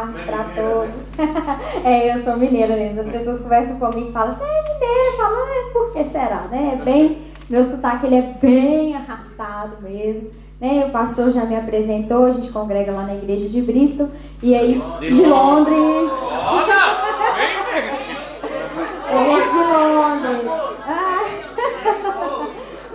tarde para todos. Eu sou mineira mesmo. As pessoas conversam comigo e falam, você é mineira? Falam, por que será? Né? Meu sotaque ele é bem arrastado mesmo. Né? O pastor já me apresentou, a gente congrega lá na igreja de Bristol. E aí, de Londres. De Londres.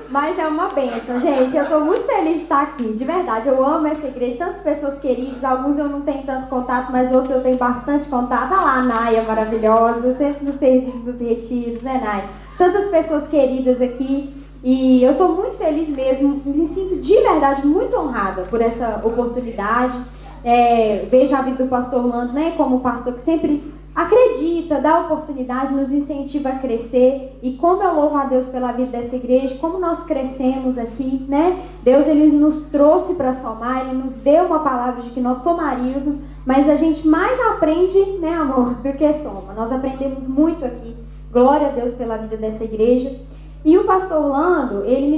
Mas é uma bênção, gente. Eu estou muito feliz de estar aqui, de verdade. Eu amo essa igreja, tantas pessoas queridas. Alguns eu não tenho tanto contato, mas outros eu tenho bastante contato. Olha lá a Naya, maravilhosa, sempre nos servindo nos retiros, né, Naya? Tantas pessoas queridas aqui. E eu estou muito feliz mesmo. Me sinto de verdade muito honrada por essa oportunidade. Vejo a vida do pastor Orlando, né, como um pastor que sempre acredita, dá oportunidade, nos incentiva a crescer. E como eu louvo a Deus pela vida dessa igreja, como nós crescemos aqui, né? Deus, Ele nos trouxe para somar, Ele nos deu uma palavra de que nós somaríamos, mas a gente mais aprende, né, amor, do que soma. Nós aprendemos muito aqui. Glória a Deus pela vida dessa igreja. E o pastor Orlando, ele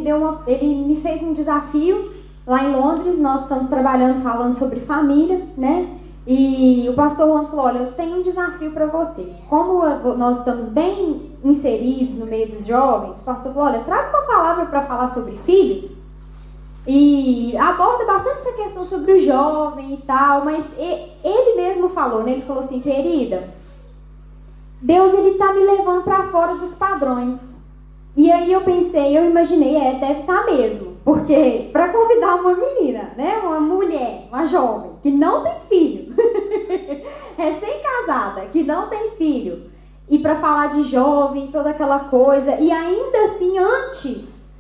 me fez um desafio lá em Londres. Nós estamos trabalhando, falando sobre família, né? E o pastor Orlando falou, olha, eu tenho um desafio para você. Como nós estamos bem inseridos no meio dos jovens, o pastor falou, olha, traga uma palavra para falar sobre filhos. E aborda bastante essa questão sobre o jovem e tal, mas ele mesmo falou, né? Ele falou assim, querida, Deus, Ele está me levando para fora dos padrões. E aí eu pensei, eu imaginei, deve estar mesmo. Porque para convidar uma menina, né, uma mulher, uma jovem, que não tem filho, recém-casada, que não tem filho, e para falar de jovem, toda aquela coisa, e ainda assim, antes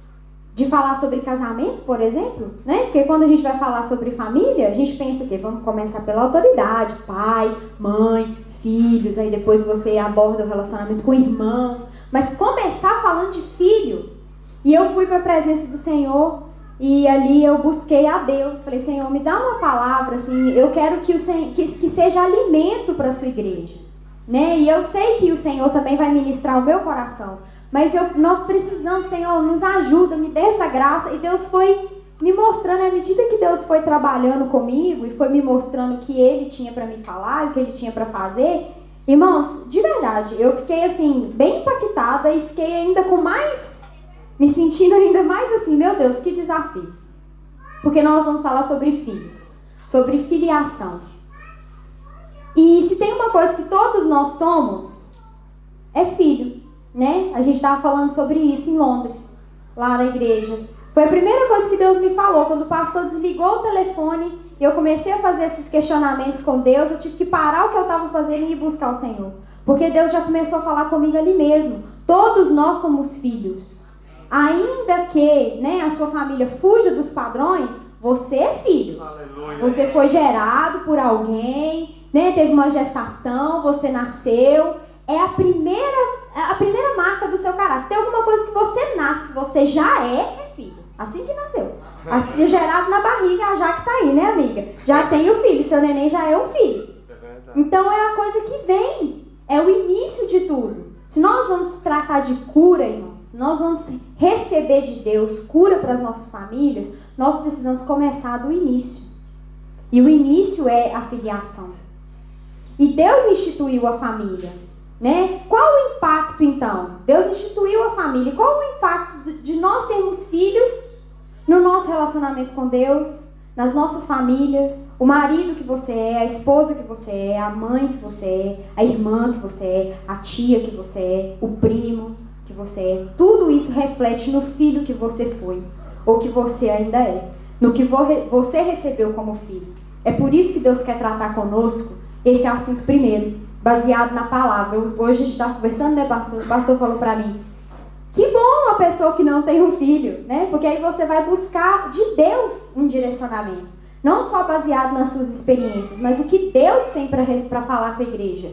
de falar sobre casamento, por exemplo, né, porque quando a gente vai falar sobre família, a gente pensa que vamos começar pela autoridade, pai, mãe, filhos, aí depois você aborda o relacionamento com irmãos, mas começar falando de filho. E eu fui para a presença do Senhor e ali eu busquei a Deus. Falei, Senhor, me dá uma palavra, assim, eu quero que seja alimento para a sua igreja, né? E eu sei que o Senhor também vai ministrar o meu coração, mas nós precisamos, Senhor, nos ajuda, me dê essa graça. E Deus foi me mostrando, à medida que Deus foi trabalhando comigo e foi me mostrando o que Ele tinha para me falar, o que Ele tinha para fazer. Irmãos, de verdade, eu fiquei assim, bem impactada e fiquei ainda me sentindo ainda mais assim, meu Deus, que desafio. Porque nós vamos falar sobre filhos, sobre filiação. E se tem uma coisa que todos nós somos, é filho, né? A gente estava falando sobre isso em Londres, lá na igreja. Foi a primeira coisa que Deus me falou, quando o pastor desligou o telefone e eu comecei a fazer esses questionamentos com Deus. Eu tive que parar o que eu estava fazendo e ir buscar o Senhor. Porque Deus já começou a falar comigo ali mesmo. Todos nós somos filhos. Ainda que, né, a sua família fuja dos padrões, você é filho. Aleluia. Você foi gerado por alguém, né, teve uma gestação, você nasceu. É a primeira marca do seu caráter. Se tem alguma coisa que você nasce, você já é filho. Assim que nasceu. Assim, gerado na barriga, já que tá aí, né, amiga? Já tem o filho, seu neném já é um filho. Então é a coisa que vem. É o início de tudo. Se nós vamos tratar de cura, irmãos, se nós vamos receber de Deus cura para as nossas famílias, nós precisamos começar do início. E o início é a filiação. E Deus instituiu a família, né? Qual o impacto, então? Deus instituiu a família. Qual o impacto de nós sermos filhos no nosso relacionamento com Deus, nas nossas famílias? O marido que você é, a esposa que você é, a mãe que você é, a irmã que você é, a tia que você é, o primo que você é. Tudo isso reflete no filho que você foi, ou que você ainda é, no que você recebeu como filho. É por isso que Deus quer tratar conosco esse assunto primeiro, baseado na palavra. Hoje a gente está conversando, né, pastor? O pastor falou para mim, que bom a pessoa que não tem um filho, né? Porque aí você vai buscar de Deus um direcionamento. Não só baseado nas suas experiências, mas o que Deus tem para falar com a igreja.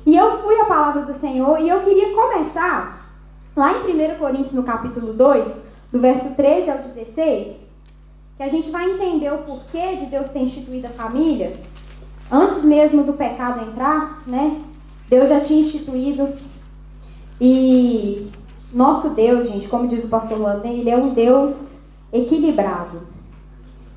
E eu fui à palavra do Senhor e eu queria começar lá em 1 Coríntios, no capítulo 2, do verso 13 ao 16, que a gente vai entender o porquê de Deus ter instituído a família. Antes mesmo do pecado entrar, né? Deus já tinha instituído. E nosso Deus, gente, como diz o pastor Landon, Ele é um Deus equilibrado.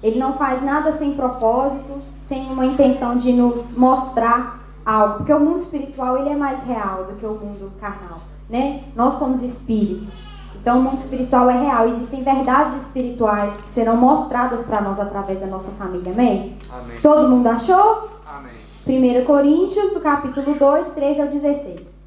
Ele não faz nada sem propósito, sem uma intenção de nos mostrar algo. Porque o mundo espiritual, ele é mais real do que o mundo carnal, né? Nós somos espírito. Então o mundo espiritual é real. Existem verdades espirituais que serão mostradas para nós através da nossa família. Amém? Amém. Todo mundo achou? Amém. 1 Coríntios, do capítulo 2, 13 ao 16.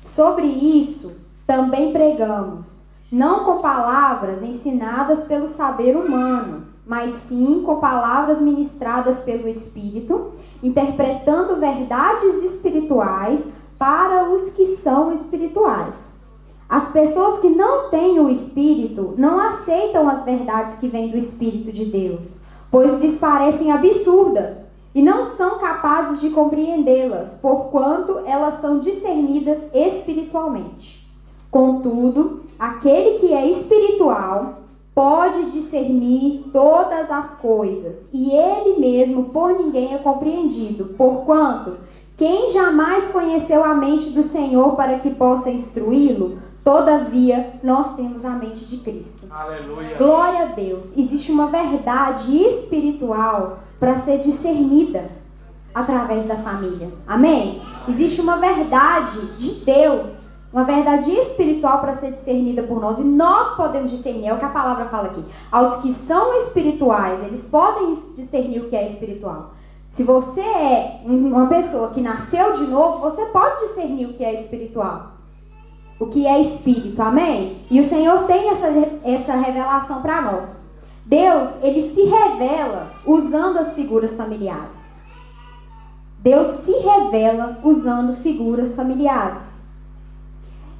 Sobre isso também pregamos, não com palavras ensinadas pelo saber humano, mas sim com palavras ministradas pelo Espírito, interpretando verdades espirituais para os que são espirituais. As pessoas que não têm o Espírito não aceitam as verdades que vêm do Espírito de Deus, pois lhes parecem absurdas e não são capazes de compreendê-las, porquanto elas são discernidas espiritualmente. Contudo, aquele que é espiritual pode discernir todas as coisas, e ele mesmo por ninguém é compreendido, porquanto quem jamais conheceu a mente do Senhor para que possa instruí-lo? Todavia, nós temos a mente de Cristo. Aleluia. Glória a Deus. Existe uma verdade espiritual para ser discernida através da família. Amém? Existe uma verdade de Deus, uma verdade espiritual para ser discernida por nós. E nós podemos discernir, é o que a palavra fala aqui. Aos que são espirituais, eles podem discernir o que é espiritual. Se você é uma pessoa que nasceu de novo, você pode discernir o que é espiritual. O que é espírito, amém? E o Senhor tem essa revelação para nós. Deus, ele se revela usando as figuras familiares. Deus se revela usando figuras familiares.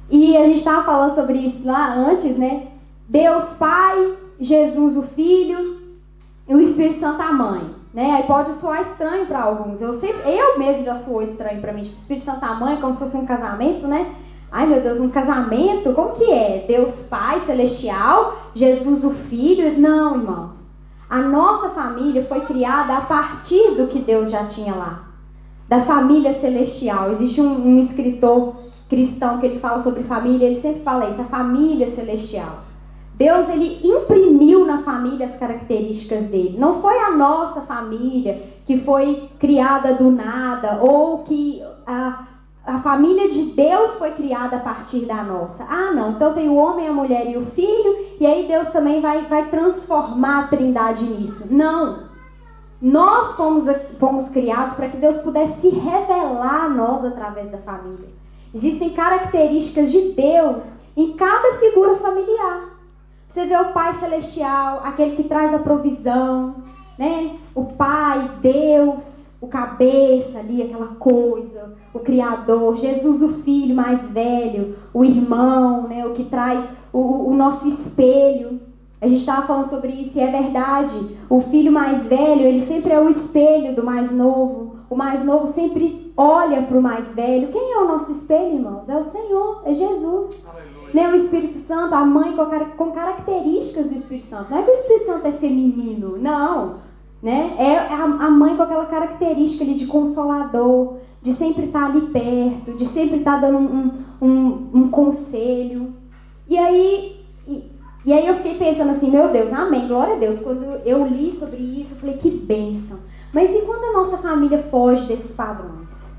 E a gente estava falando sobre isso lá antes, né? Deus Pai, Jesus o Filho e o Espírito Santo a Mãe. Né? Aí pode soar estranho para alguns. Eu mesmo já soou estranho para mim. Tipo, Espírito Santo a Mãe, como se fosse um casamento, né? Ai meu Deus, um casamento? Como que é? Deus Pai Celestial, Jesus o Filho? Não, irmãos. A nossa família foi criada a partir do que Deus já tinha lá. Da família celestial. Existe um escritor cristão que ele fala sobre família, ele sempre fala isso, a família celestial. Deus, ele imprimiu na família as características dele. Não foi a nossa família que foi criada do nada, ou que a família de Deus foi criada a partir da nossa. Ah, não, então tem o homem, a mulher e o filho, e aí Deus também vai transformar a trindade nisso. Não. Nós fomos criados para que Deus pudesse se revelar a nós através da família. Existem características de Deus em cada figura familiar. Você vê o Pai Celestial, aquele que traz a provisão, né? O Pai, Deus, o cabeça ali, aquela coisa, o Criador, Jesus o Filho mais velho, o irmão, né? O que traz o nosso espelho. A gente estava falando sobre isso e é verdade. O filho mais velho, ele sempre é o espelho do mais novo. O mais novo sempre olha para o mais velho. Quem é o nosso espelho, irmãos? É o Senhor, é Jesus. Né? O Espírito Santo, a mãe com características do Espírito Santo. Não é que o Espírito Santo é feminino, não. Né? É a mãe com aquela característica ali de consolador, de sempre estar ali perto, de sempre estar dando um conselho. E aí eu fiquei pensando assim, meu Deus, amém, glória a Deus. Quando eu li sobre isso, eu falei, que bênção. Mas e quando a nossa família foge desses padrões?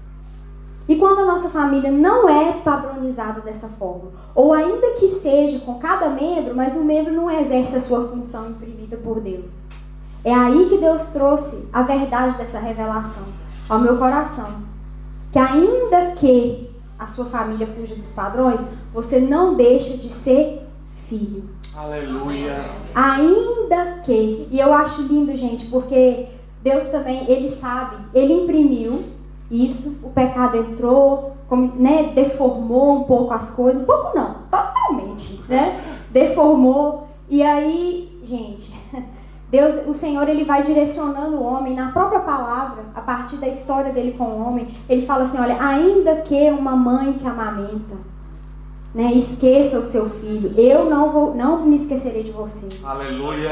E quando a nossa família não é padronizada dessa forma? Ou ainda que seja com cada membro, mas o membro não exerce a sua função imprimida por Deus. É aí que Deus trouxe a verdade dessa revelação ao meu coração. Que ainda que a sua família fuja dos padrões, você não deixa de ser filho. Aleluia. Ainda que. E eu acho lindo, gente, porque Deus também, ele sabe, ele imprimiu isso, o pecado entrou, né, deformou um pouco as coisas, um pouco não, totalmente, né, deformou, e aí, gente, Deus, o Senhor, ele vai direcionando o homem na própria palavra, a partir da história dele com o homem, ele fala assim, olha, ainda que uma mãe que amamenta, né, esqueça o seu filho, eu não me esquecerei de vocês. Aleluia.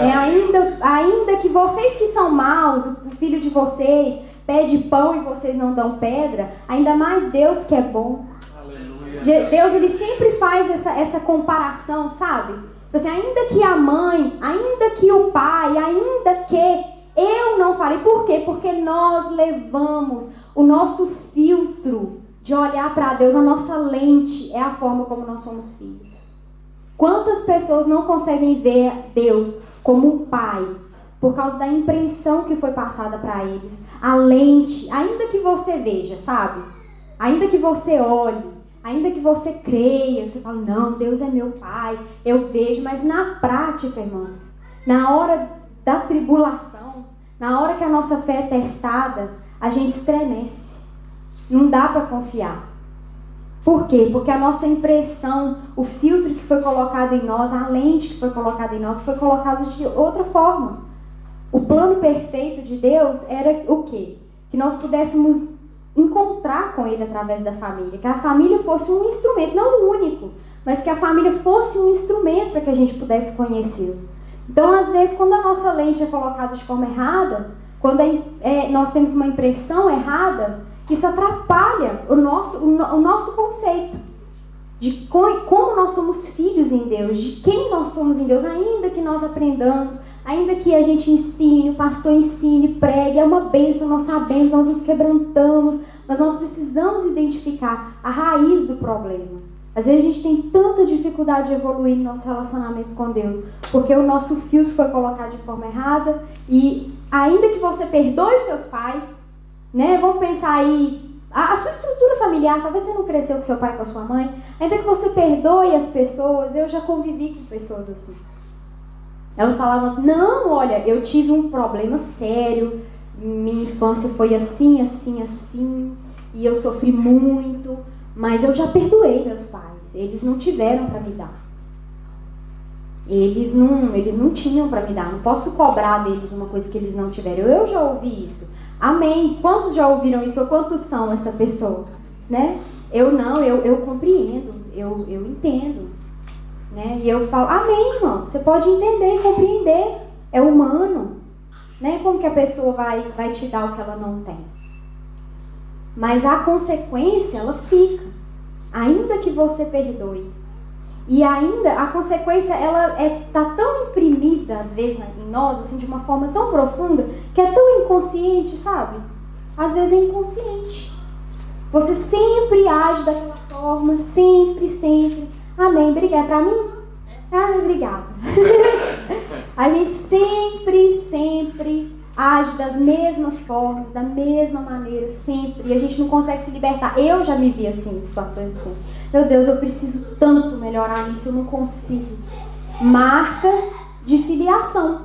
Ainda que vocês que são maus, o filho de vocês pede pão e vocês não dão pedra, ainda mais Deus que é bom. Aleluia. Deus, ele sempre faz essa comparação, sabe? Assim, ainda que a mãe, ainda que o pai, ainda que Eu não falei. Por quê? Porque nós levamos o nosso filtro de olhar para Deus, a nossa lente é a forma como nós somos filhos. Quantas pessoas não conseguem ver Deus como um pai por causa da impressão que foi passada para eles? A lente, ainda que você veja, sabe? Ainda que você olhe, ainda que você creia, você fala, não, Deus é meu pai, eu vejo, mas na prática, irmãos, na hora da tribulação, na hora que a nossa fé é testada, a gente estremece. Não dá para confiar. Por quê? Porque a nossa impressão, o filtro que foi colocado em nós, a lente que foi colocada em nós, foi colocado de outra forma. O plano perfeito de Deus era o quê? Que nós pudéssemos encontrar com Ele através da família. Que a família fosse um instrumento, não o único, mas que a família fosse um instrumento para que a gente pudesse conhecê-lo. Então, às vezes, quando a nossa lente é colocada de forma errada, quando nós temos uma impressão errada, isso atrapalha o nosso conceito de como nós somos filhos em Deus, de quem nós somos em Deus, ainda que nós aprendamos, ainda que a gente ensine, o pastor ensine, pregue, é uma bênção, nós sabemos, nós nos quebrantamos, mas nós precisamos identificar a raiz do problema. Às vezes a gente tem tanta dificuldade de evoluir no nosso relacionamento com Deus, porque o nosso filtro foi colocado de forma errada, e ainda que você perdoe seus pais, né? Vamos pensar aí, a sua estrutura familiar, talvez você não cresceu com seu pai e com a sua mãe, ainda que você perdoe as pessoas, eu já convivi com pessoas assim. Elas falavam assim, não, olha, eu tive um problema sério, minha infância foi assim, assim, assim, e eu sofri muito, mas eu já perdoei meus pais, eles não tiveram para me dar. Eles não tinham para me dar, não posso cobrar deles uma coisa que eles não tiveram. Eu já ouvi isso. Amém. Quantos já ouviram isso? Ou quantos são essa pessoa? Né? Eu compreendo, eu entendo. Né? E eu falo, amém, irmão. Você pode entender e compreender. É humano. Né? Como que a pessoa vai te dar o que ela não tem? Mas a consequência, ela fica. Ainda que você perdoe. E ainda, a consequência, ela tá tão imprimida, às vezes, em nós, assim, de uma forma tão profunda, que é tão inconsciente, sabe? Às vezes é inconsciente. Você sempre age daquela forma, sempre, sempre. Amém, obrigada. Pra mim? Ah, obrigada. A gente sempre, sempre age das mesmas formas, da mesma maneira, sempre. E a gente não consegue se libertar. Eu já me vi assim, em situações assim. Meu Deus, eu preciso tanto melhorar nisso, eu não consigo. Marcas de filiação.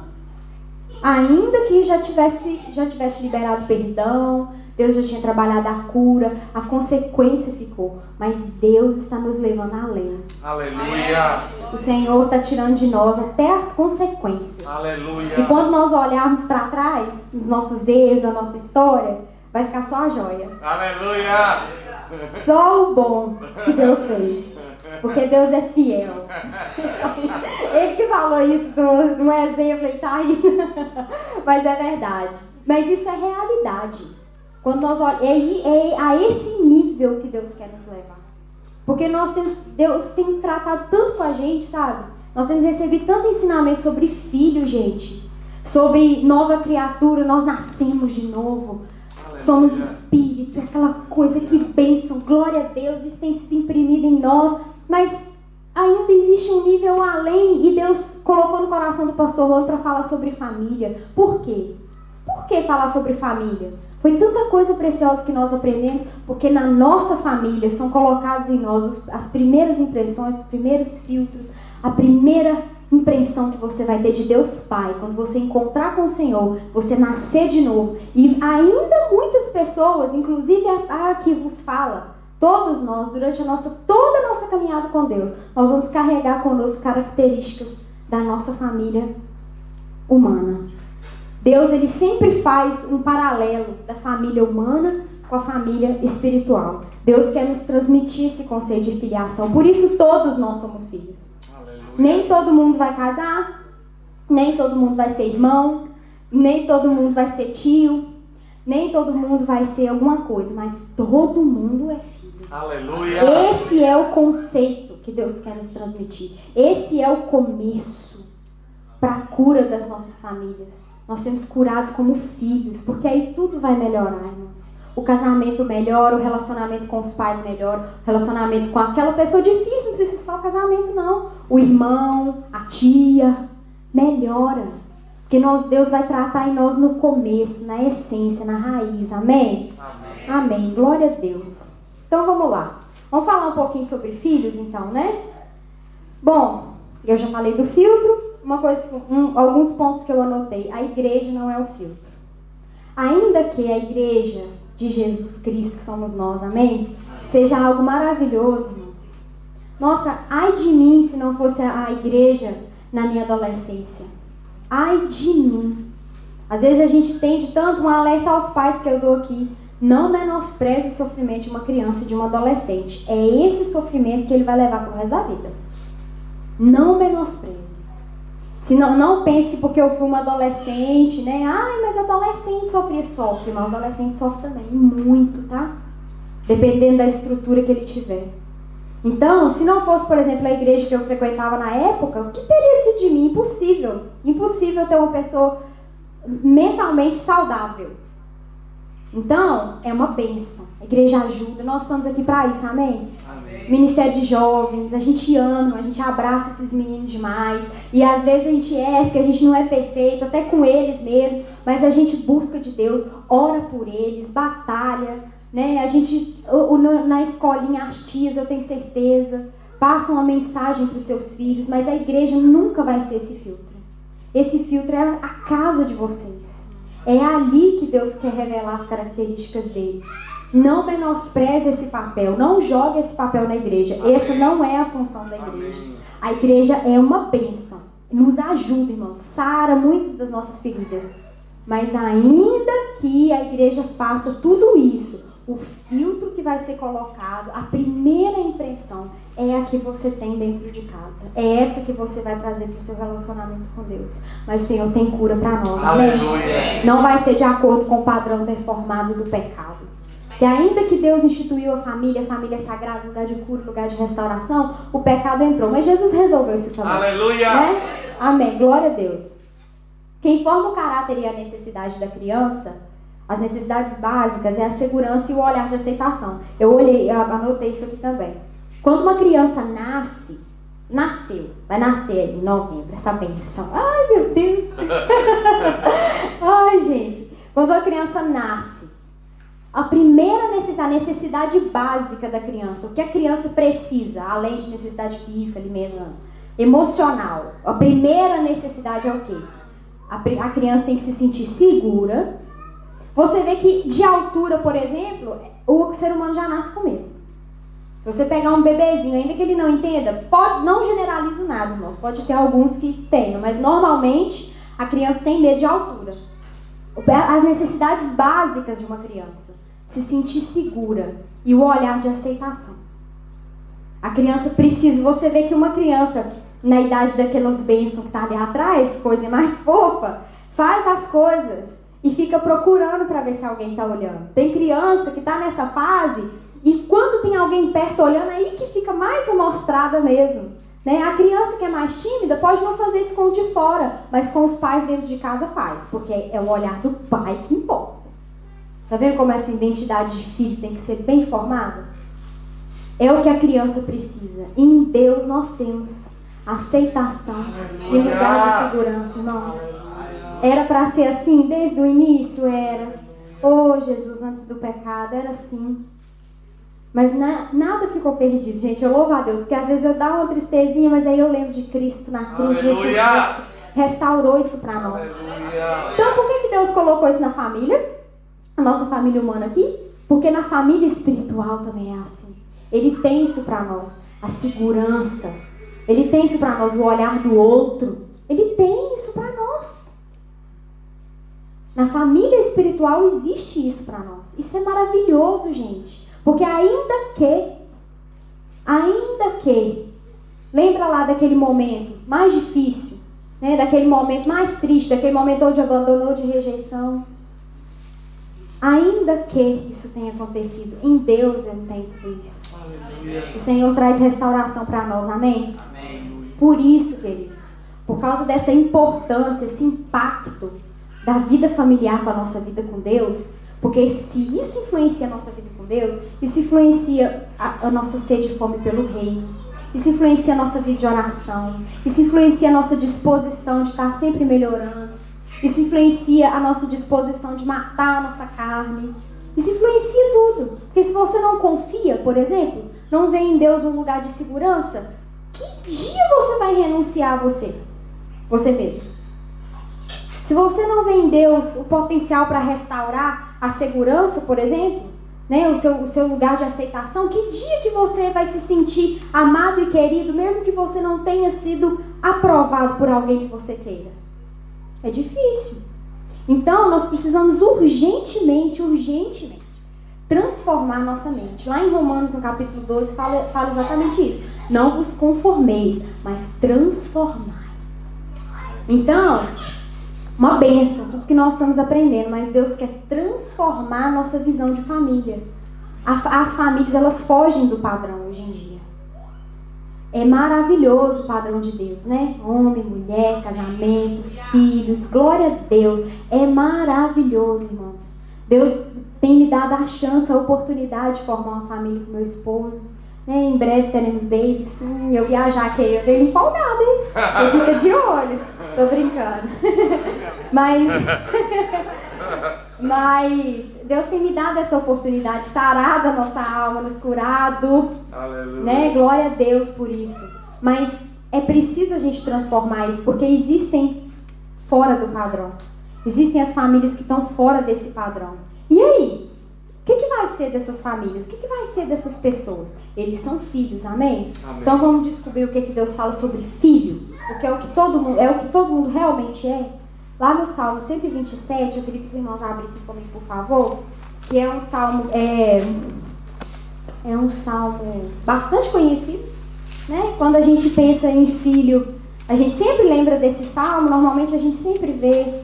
Ainda que já tivesse liberado perdão, Deus já tinha trabalhado a cura, a consequência ficou. Mas Deus está nos levando além. Aleluia. O Senhor está tirando de nós até as consequências. Aleluia. E quando nós olharmos para trás, nos nossos erros, a nossa história, vai ficar só a joia. Aleluia. Só o bom que Deus fez. Porque Deus é fiel. Ele que falou isso no exemplo, ele tá aí. Mas é verdade. Mas isso é realidade. Quando nós olhamos, é a esse nível que Deus quer nos levar. Porque Deus tem tratado tanto com a gente, sabe? Nós temos recebido tanto ensinamento sobre filho, gente. Sobre nova criatura, nós nascemos de novo. Somos espírito, aquela coisa, que bênção, glória a Deus, isso tem sido imprimido em nós, mas ainda existe um nível além, e Deus colocou no coração do pastor Rony para falar sobre família. Por quê? Por que falar sobre família? Foi tanta coisa preciosa que nós aprendemos, porque na nossa família são colocados em nós as primeiras impressões, os primeiros filtros, a primeira impressão que você vai ter de Deus Pai, quando você encontrar com o Senhor, você nascer de novo. E ainda muitas pessoas, inclusive a que vos fala, todos nós, durante toda a nossa caminhada com Deus, nós vamos carregar conosco características da nossa família humana. Deus, ele sempre faz um paralelo da família humana com a família espiritual. Deus quer nos transmitir esse conceito de filiação. Por isso todos nós somos filhos. Nem todo mundo vai casar, nem todo mundo vai ser irmão, nem todo mundo vai ser tio, nem todo mundo vai ser alguma coisa, mas todo mundo é filho. Aleluia. Esse é o conceito que Deus quer nos transmitir. Esse é o começo para a cura das nossas famílias. nós sermos curados como filhos, porque aí tudo vai melhorar, irmãos. O casamento melhora, o relacionamento com os pais melhora, o relacionamento com aquela pessoa difícil, não precisa ser só casamento não. O irmão, a tia, melhora. Porque Deus vai tratar em nós no começo, na essência, na raiz, amém? Amém. Amém, glória a Deus. Então vamos lá, vamos falar um pouquinho sobre filhos então, né? Bom, eu já falei do filtro, alguns pontos que eu anotei. A igreja não é o filtro. Ainda que a igreja de Jesus Cristo, que somos nós, amém? Seja algo maravilhoso, irmãos. Nossa, ai de mim se não fosse a igreja na minha adolescência. Ai de mim. Às vezes a gente tende tanto um alerta aos pais que eu dou aqui. Não menospreze o sofrimento de uma criança e de um adolescente. É esse sofrimento que ele vai levar pro resto da vida. Não menospreze. Senão, não pense que porque eu fui uma adolescente, né? Ai, mas adolescente sofre, mas adolescente sofre também, muito, tá? Dependendo da estrutura que ele tiver. Então, se não fosse, por exemplo, a igreja que eu frequentava na época, o que teria sido de mim? Impossível. Impossível ter uma pessoa mentalmente saudável. Então, é uma bênção. A igreja ajuda, nós estamos aqui para isso, amém? Amém. Ministério de jovens, a gente ama, a gente abraça esses meninos demais. E às vezes a gente erra, porque a gente não é perfeito, até com eles mesmo. Mas a gente busca de Deus, ora por eles, batalha, né? A gente, na escolinha, as tias, eu tenho certeza, passam uma mensagem para os seus filhos. Mas a igreja nunca vai ser esse filtro. Esse filtro é a casa de vocês. É ali que Deus quer revelar as características dele. Não menospreze esse papel. Não jogue esse papel na igreja. Amém. Essa não é a função da igreja. Amém. A igreja é uma bênção. Nos ajuda, irmãos. Sara muitas das nossas feridas. Mas ainda que a igreja faça tudo isso, o filtro que vai ser colocado, a primeira impressão é a que você tem dentro de casa. É essa que você vai trazer para o seu relacionamento com Deus. Mas o Senhor tem cura para nós. Amém? Aleluia. Não vai ser de acordo com o padrão deformado do pecado. Que ainda que Deus instituiu a família é sagrada, lugar de cura, lugar de restauração, o pecado entrou. Mas Jesus resolveu isso também. Aleluia. Né? Amém. Glória a Deus. Quem forma o caráter e a necessidade da criança, as necessidades básicas, é a segurança e o olhar de aceitação. Eu anotei isso aqui também. Quando uma criança vai nascer em novembro, essa benção. Ai, meu Deus. Ai, gente. Quando a criança nasce, a primeira necessidade básica da criança, o que a criança precisa, além de necessidade física, alimento, emocional, a primeira necessidade é o quê? A criança tem que se sentir segura. Você vê que de altura, por exemplo, o ser humano já nasce com medo. Se você pegar um bebezinho, ainda que ele não entenda, não generalizo nada, irmãos. Pode ter alguns que tenham, mas normalmente a criança tem medo de altura. As necessidades básicas de uma criança: se sentir segura e o olhar de aceitação. A criança precisa, você vê que uma criança na idade daquelas bênçãos que está ali atrás, coisa mais fofa, faz as coisas e fica procurando para ver se alguém está olhando. Tem criança que está nessa fase e quando tem alguém perto olhando, aí que fica mais amostrada mesmo. Né? A criança que é mais tímida pode não fazer isso com o de fora, mas com os pais dentro de casa faz, porque é o olhar do pai que importa. Tá vendo como essa identidade de filho tem que ser bem formada? É o que a criança precisa. E em Deus nós temos aceitação e lugar de segurança, irmãos. Era para ser assim desde o início? Era. Oh, Jesus, antes do pecado, era assim. Mas nada ficou perdido, gente. Eu louvo a Deus, porque às vezes eu dou uma tristezinha, mas aí eu lembro de Cristo na cruz, restaurou isso para nós. Aleluia. Então, por que Deus colocou isso na família? A nossa família humana aqui? Porque na família espiritual também é assim. Ele tem isso para nós, a segurança. Ele tem isso para nós, o olhar do outro. Ele tem isso para nós. Na família espiritual existe isso para nós. Isso é maravilhoso, gente. Porque ainda que, lembra lá daquele momento mais difícil, né? Daquele momento mais triste, daquele momento de abandono ou de rejeição. Ainda que isso tenha acontecido, em Deus eu tenho tudo isso. Aleluia. O Senhor traz restauração para nós, amém? Amém. Por isso, queridos, por causa dessa importância, esse impacto, da vida familiar com a nossa vida com Deus, porque se isso influencia a nossa vida com Deus, isso influencia a nossa sede e fome pelo reino, isso influencia a nossa vida de oração, isso influencia a nossa disposição de estar sempre melhorando, isso influencia a nossa disposição de matar a nossa carne, isso influencia tudo. Porque se você não confia, por exemplo, não vê em Deus um lugar de segurança, que dia você vai renunciar a você mesmo? Se você não vê em Deus o potencial para restaurar a segurança, por exemplo, né, o seu lugar de aceitação, que dia que você vai se sentir amado e querido, mesmo que você não tenha sido aprovado por alguém que você queira? É difícil. Então, nós precisamos urgentemente, transformar a nossa mente. Lá em Romanos, no capítulo 12, fala exatamente isso. Não vos conformeis, mas transformai. Então, uma bênção, tudo que nós estamos aprendendo, mas Deus quer transformar a nossa visão de família. As famílias, elas fogem do padrão hoje em dia. É maravilhoso o padrão de Deus, né? Homem, mulher, casamento, filhos, glória a Deus. É maravilhoso, irmãos. Deus tem me dado a chance, a oportunidade de formar uma família com meu esposo. Né? Em breve teremos babies. Eu viajar aqui, eu dei empolgada, hein? Eu fico de olho. Tô brincando. Mas Deus tem me dado essa oportunidade, sarado a nossa alma, nos curado. Aleluia. Né? Glória a Deus por isso. Mas é preciso a gente transformar isso, porque existem fora do padrão. Existem as famílias que estão fora desse padrão. E aí? O que vai ser dessas famílias? O que vai ser dessas pessoas? Eles são filhos, amém? Então vamos descobrir o que Deus fala sobre filho, porque é o que todo mundo realmente é. Lá no Salmo 127, eu queria que os irmãos abrissem comigo, por favor, que é um salmo, um salmo bastante conhecido, né? Quando a gente pensa em filho, a gente sempre lembra desse salmo. Normalmente a gente sempre vê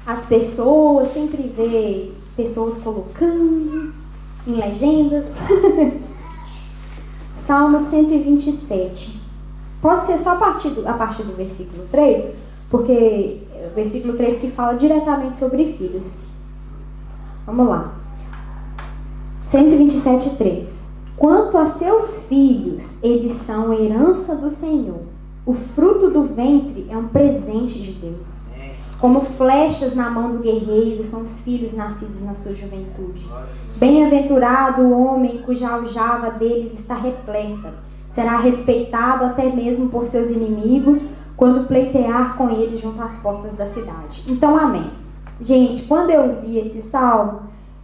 as pessoas, sempre vê pessoas colocando em legendas. Salmo 127. Pode ser só a partir do versículo 3, porque é o versículo 3 que fala diretamente sobre filhos. Vamos lá. 127:3. Quanto a seus filhos, eles são herança do Senhor. O fruto do ventre é um presente de Deus. Como flechas na mão do guerreiro são os filhos nascidos na sua juventude. Bem-aventurado o homem cuja aljava deles está repleta. Será respeitado até mesmo por seus inimigos, quando pleitear com eles junto às portas da cidade. Então, amém. Gente, quando eu li esse salmo,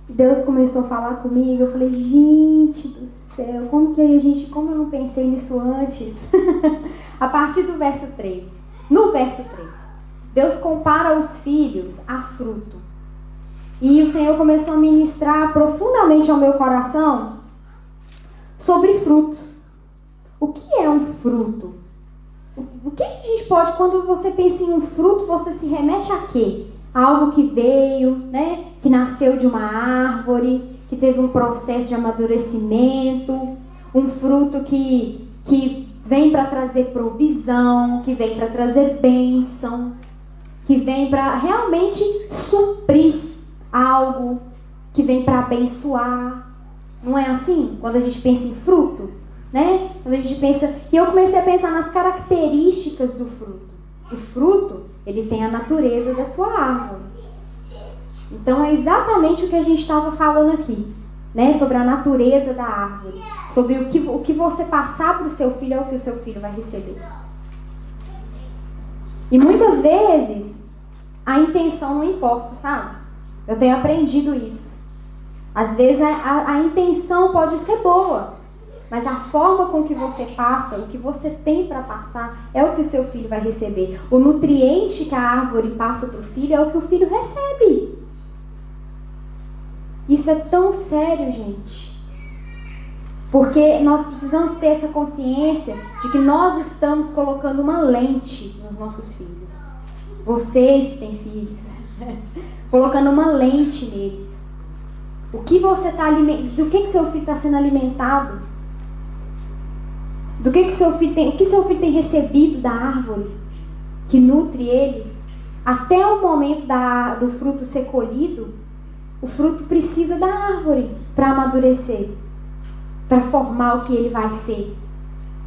Deus começou a falar comigo, eu falei, gente do céu, como eu não pensei nisso antes? A partir do verso 3. No verso 3. Deus compara os filhos a fruto. E o Senhor começou a ministrar profundamente ao meu coração sobre fruto. O que é um fruto? O que a gente pode, quando você pensa em um fruto, você se remete a quê? A algo que veio, né? Que nasceu de uma árvore, que teve um processo de amadurecimento, um fruto que vem para trazer provisão, que vem para trazer bênção, que vem para realmente suprir algo, que vem para abençoar. Não é assim? Quando a gente pensa em fruto, né? Quando a gente pensa... E eu comecei a pensar nas características do fruto. O fruto, ele tem a natureza da sua árvore. Então é exatamente o que a gente estava falando aqui, né? Sobre a natureza da árvore. Sobre o que você passar para o seu filho é o que o seu filho vai receber. E muitas vezes a intenção não importa, sabe? Eu tenho aprendido isso. Às vezes a intenção pode ser boa, mas a forma com que você passa, o que você tem para passar, é o que o seu filho vai receber. O nutriente que a árvore passa para o filho é o que o filho recebe. Isso é tão sério, gente. Porque nós precisamos ter essa consciência de que nós estamos colocando uma lente nos nossos filhos. Vocês que têm filhos, colocando uma lente neles. O que você está do que seu filho está sendo alimentado? O que seu filho tem recebido da árvore que nutre ele? até o momento do fruto ser colhido, o fruto precisa da árvore para amadurecer, para formar o que ele vai ser,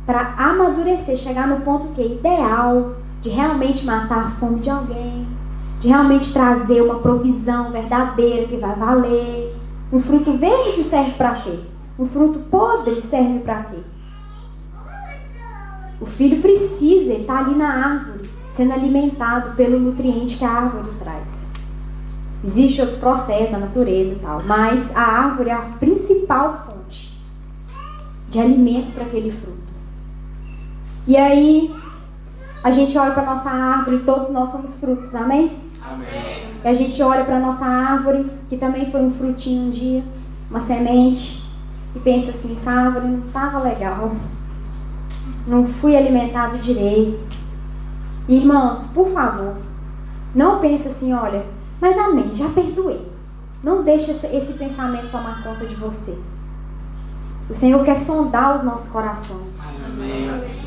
para amadurecer, chegar no ponto que é ideal, de realmente matar a fome de alguém, de realmente trazer uma provisão verdadeira que vai valer. Um fruto verde serve para quê? Um fruto podre serve para quê? O filho precisa, ele está ali na árvore, sendo alimentado pelo nutriente que a árvore traz. Existem outros processos da natureza e tal, mas a árvore é a principal fonte de alimento para aquele fruto. E aí, a gente olha para a nossa árvore, todos nós somos frutos, amém? Amém. E a gente olha para a nossa árvore, que também foi um frutinho um dia, uma semente, e pensa assim, essa árvore não estava legal, não fui alimentado direito. Irmãos, por favor, não pense assim, olha, mas amém, já perdoei. Não deixe esse pensamento tomar conta de você. O Senhor quer sondar os nossos corações. Amém.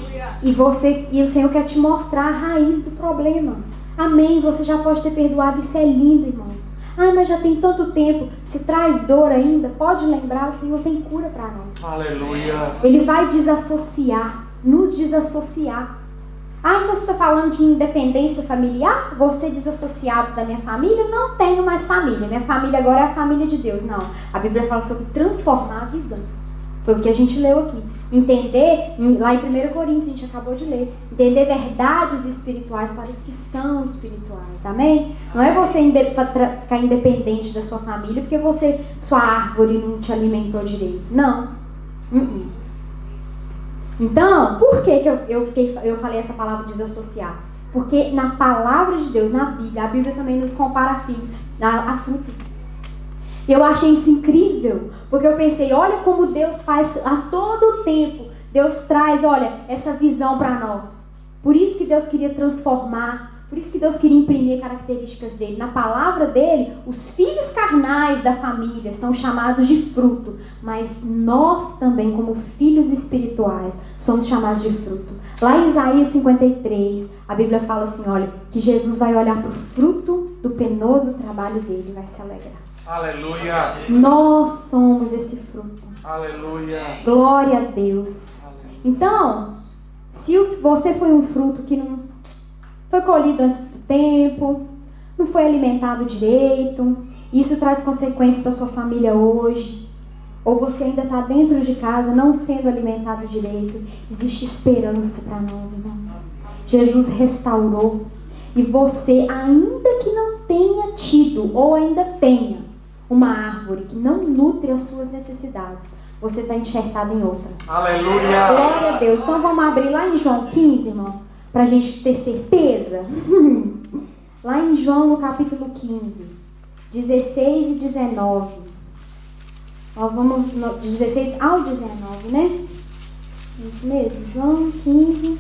E o Senhor quer te mostrar a raiz do problema. Amém, você já pode ter perdoado, isso é lindo, irmãos. Ah, mas já tem tanto tempo, se traz dor ainda, pode lembrar, o Senhor tem cura para nós. Aleluia. Ele vai desassociar, nos desassociar. Ah, então você está falando de independência familiar? Vou ser desassociado da minha família? Não tenho mais família. Minha família agora é a família de Deus. Não. A Bíblia fala sobre transformar a visão. Foi o que a gente leu aqui. Entender, lá em 1 Coríntios, a gente acabou de ler. Entender verdades espirituais para os que são espirituais. Amém? Não é você ficar independente da sua família porque sua árvore não te alimentou direito. Não. Então, por que eu falei essa palavra desassociar? Porque na palavra de Deus, na Bíblia, a Bíblia também nos compara a filhos, a fruto. Eu achei isso incrível, porque eu pensei, olha como Deus faz a todo tempo. Deus traz, olha, essa visão para nós. Por isso que Deus queria transformar, por isso que Deus queria imprimir características dele. Na palavra dele, os filhos carnais da família são chamados de fruto. Mas nós também, como filhos espirituais, somos chamados de fruto. Lá em Isaías 53, a Bíblia fala assim, olha, que Jesus vai olhar para o fruto do penoso trabalho dele e vai se alegrar. Aleluia. Nós somos esse fruto. Aleluia. Glória a Deus. Então, se você foi um fruto que não foi colhido antes do tempo, não foi alimentado direito, isso traz consequências para sua família hoje, ou você ainda está dentro de casa não sendo alimentado direito, existe esperança para nós, irmãos. Jesus restaurou. E você, ainda que não tenha tido, ou ainda tenha, uma árvore que não nutre as suas necessidades, você está enxertado em outra. Aleluia. Glória a Deus. Então vamos abrir lá em João 15, irmãos, para a gente ter certeza. Lá em João, no capítulo 15, 16 e 19. Nós vamos no 16 ao 19, né? Isso mesmo, João 15.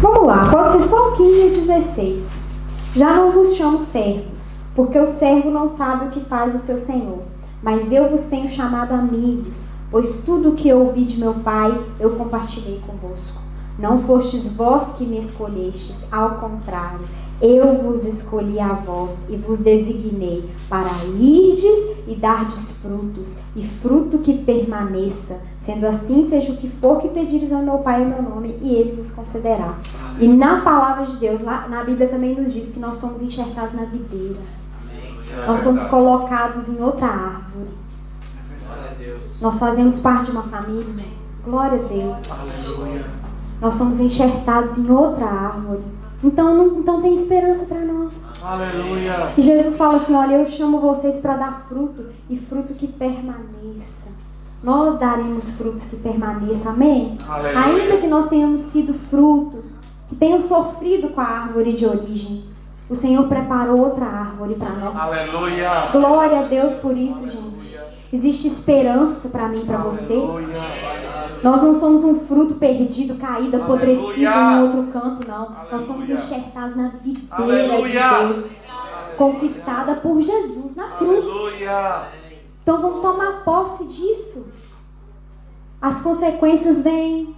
Vamos lá, pode ser só o 15 e o 16. Já não vos chamo servos, porque o servo não sabe o que faz o seu senhor. Mas eu vos tenho chamado amigos, pois tudo o que eu ouvi de meu Pai, eu compartilhei convosco. Não fostes vós que me escolhestes, ao contrário, eu vos escolhi a vós e vos designei para irdes e dardes frutos, e fruto que permaneça. Sendo assim, seja o que for que pedires ao meu Pai em meu nome, e Ele vos concederá. E na palavra de Deus, lá na Bíblia também nos diz que nós somos enxertados na videira. Nós somos colocados em outra árvore. Nós fazemos parte de uma família, irmãos. Glória a Deus. Aleluia. Nós somos enxertados em outra árvore. Então tem esperança para nós. Aleluia. E Jesus fala assim, olha, eu chamo vocês para dar fruto, e fruto que permaneça. Nós daremos frutos que permaneçam, amém? Aleluia. Ainda que nós tenhamos sido frutos, que tenham sofrido com a árvore de origem, o Senhor preparou outra árvore para nós. Aleluia. Glória a Deus por isso, gente. Existe esperança para mim e para você. Aleluia. Nós não somos um fruto perdido, caído, apodrecido Aleluia. em outro canto, não. Aleluia. Nós somos enxertados na videira Aleluia. de Deus, conquistada por Jesus na cruz. Aleluia. Então vamos tomar posse disso. As consequências vêm,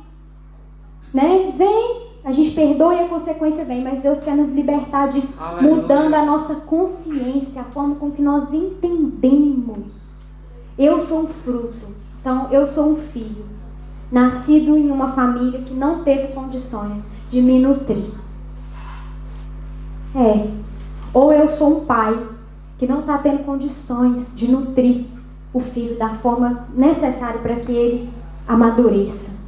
né? Vem, a gente perdoa e a consequência vem, mas Deus quer nos libertar disso, Aleluia. mudando a nossa consciência, a forma com que nós entendemos. Eu sou um fruto, então eu sou um filho, nascido em uma família que não teve condições de me nutrir. Ou eu sou um pai que não está tendo condições de nutrir o filho da forma necessária para que ele amadureça.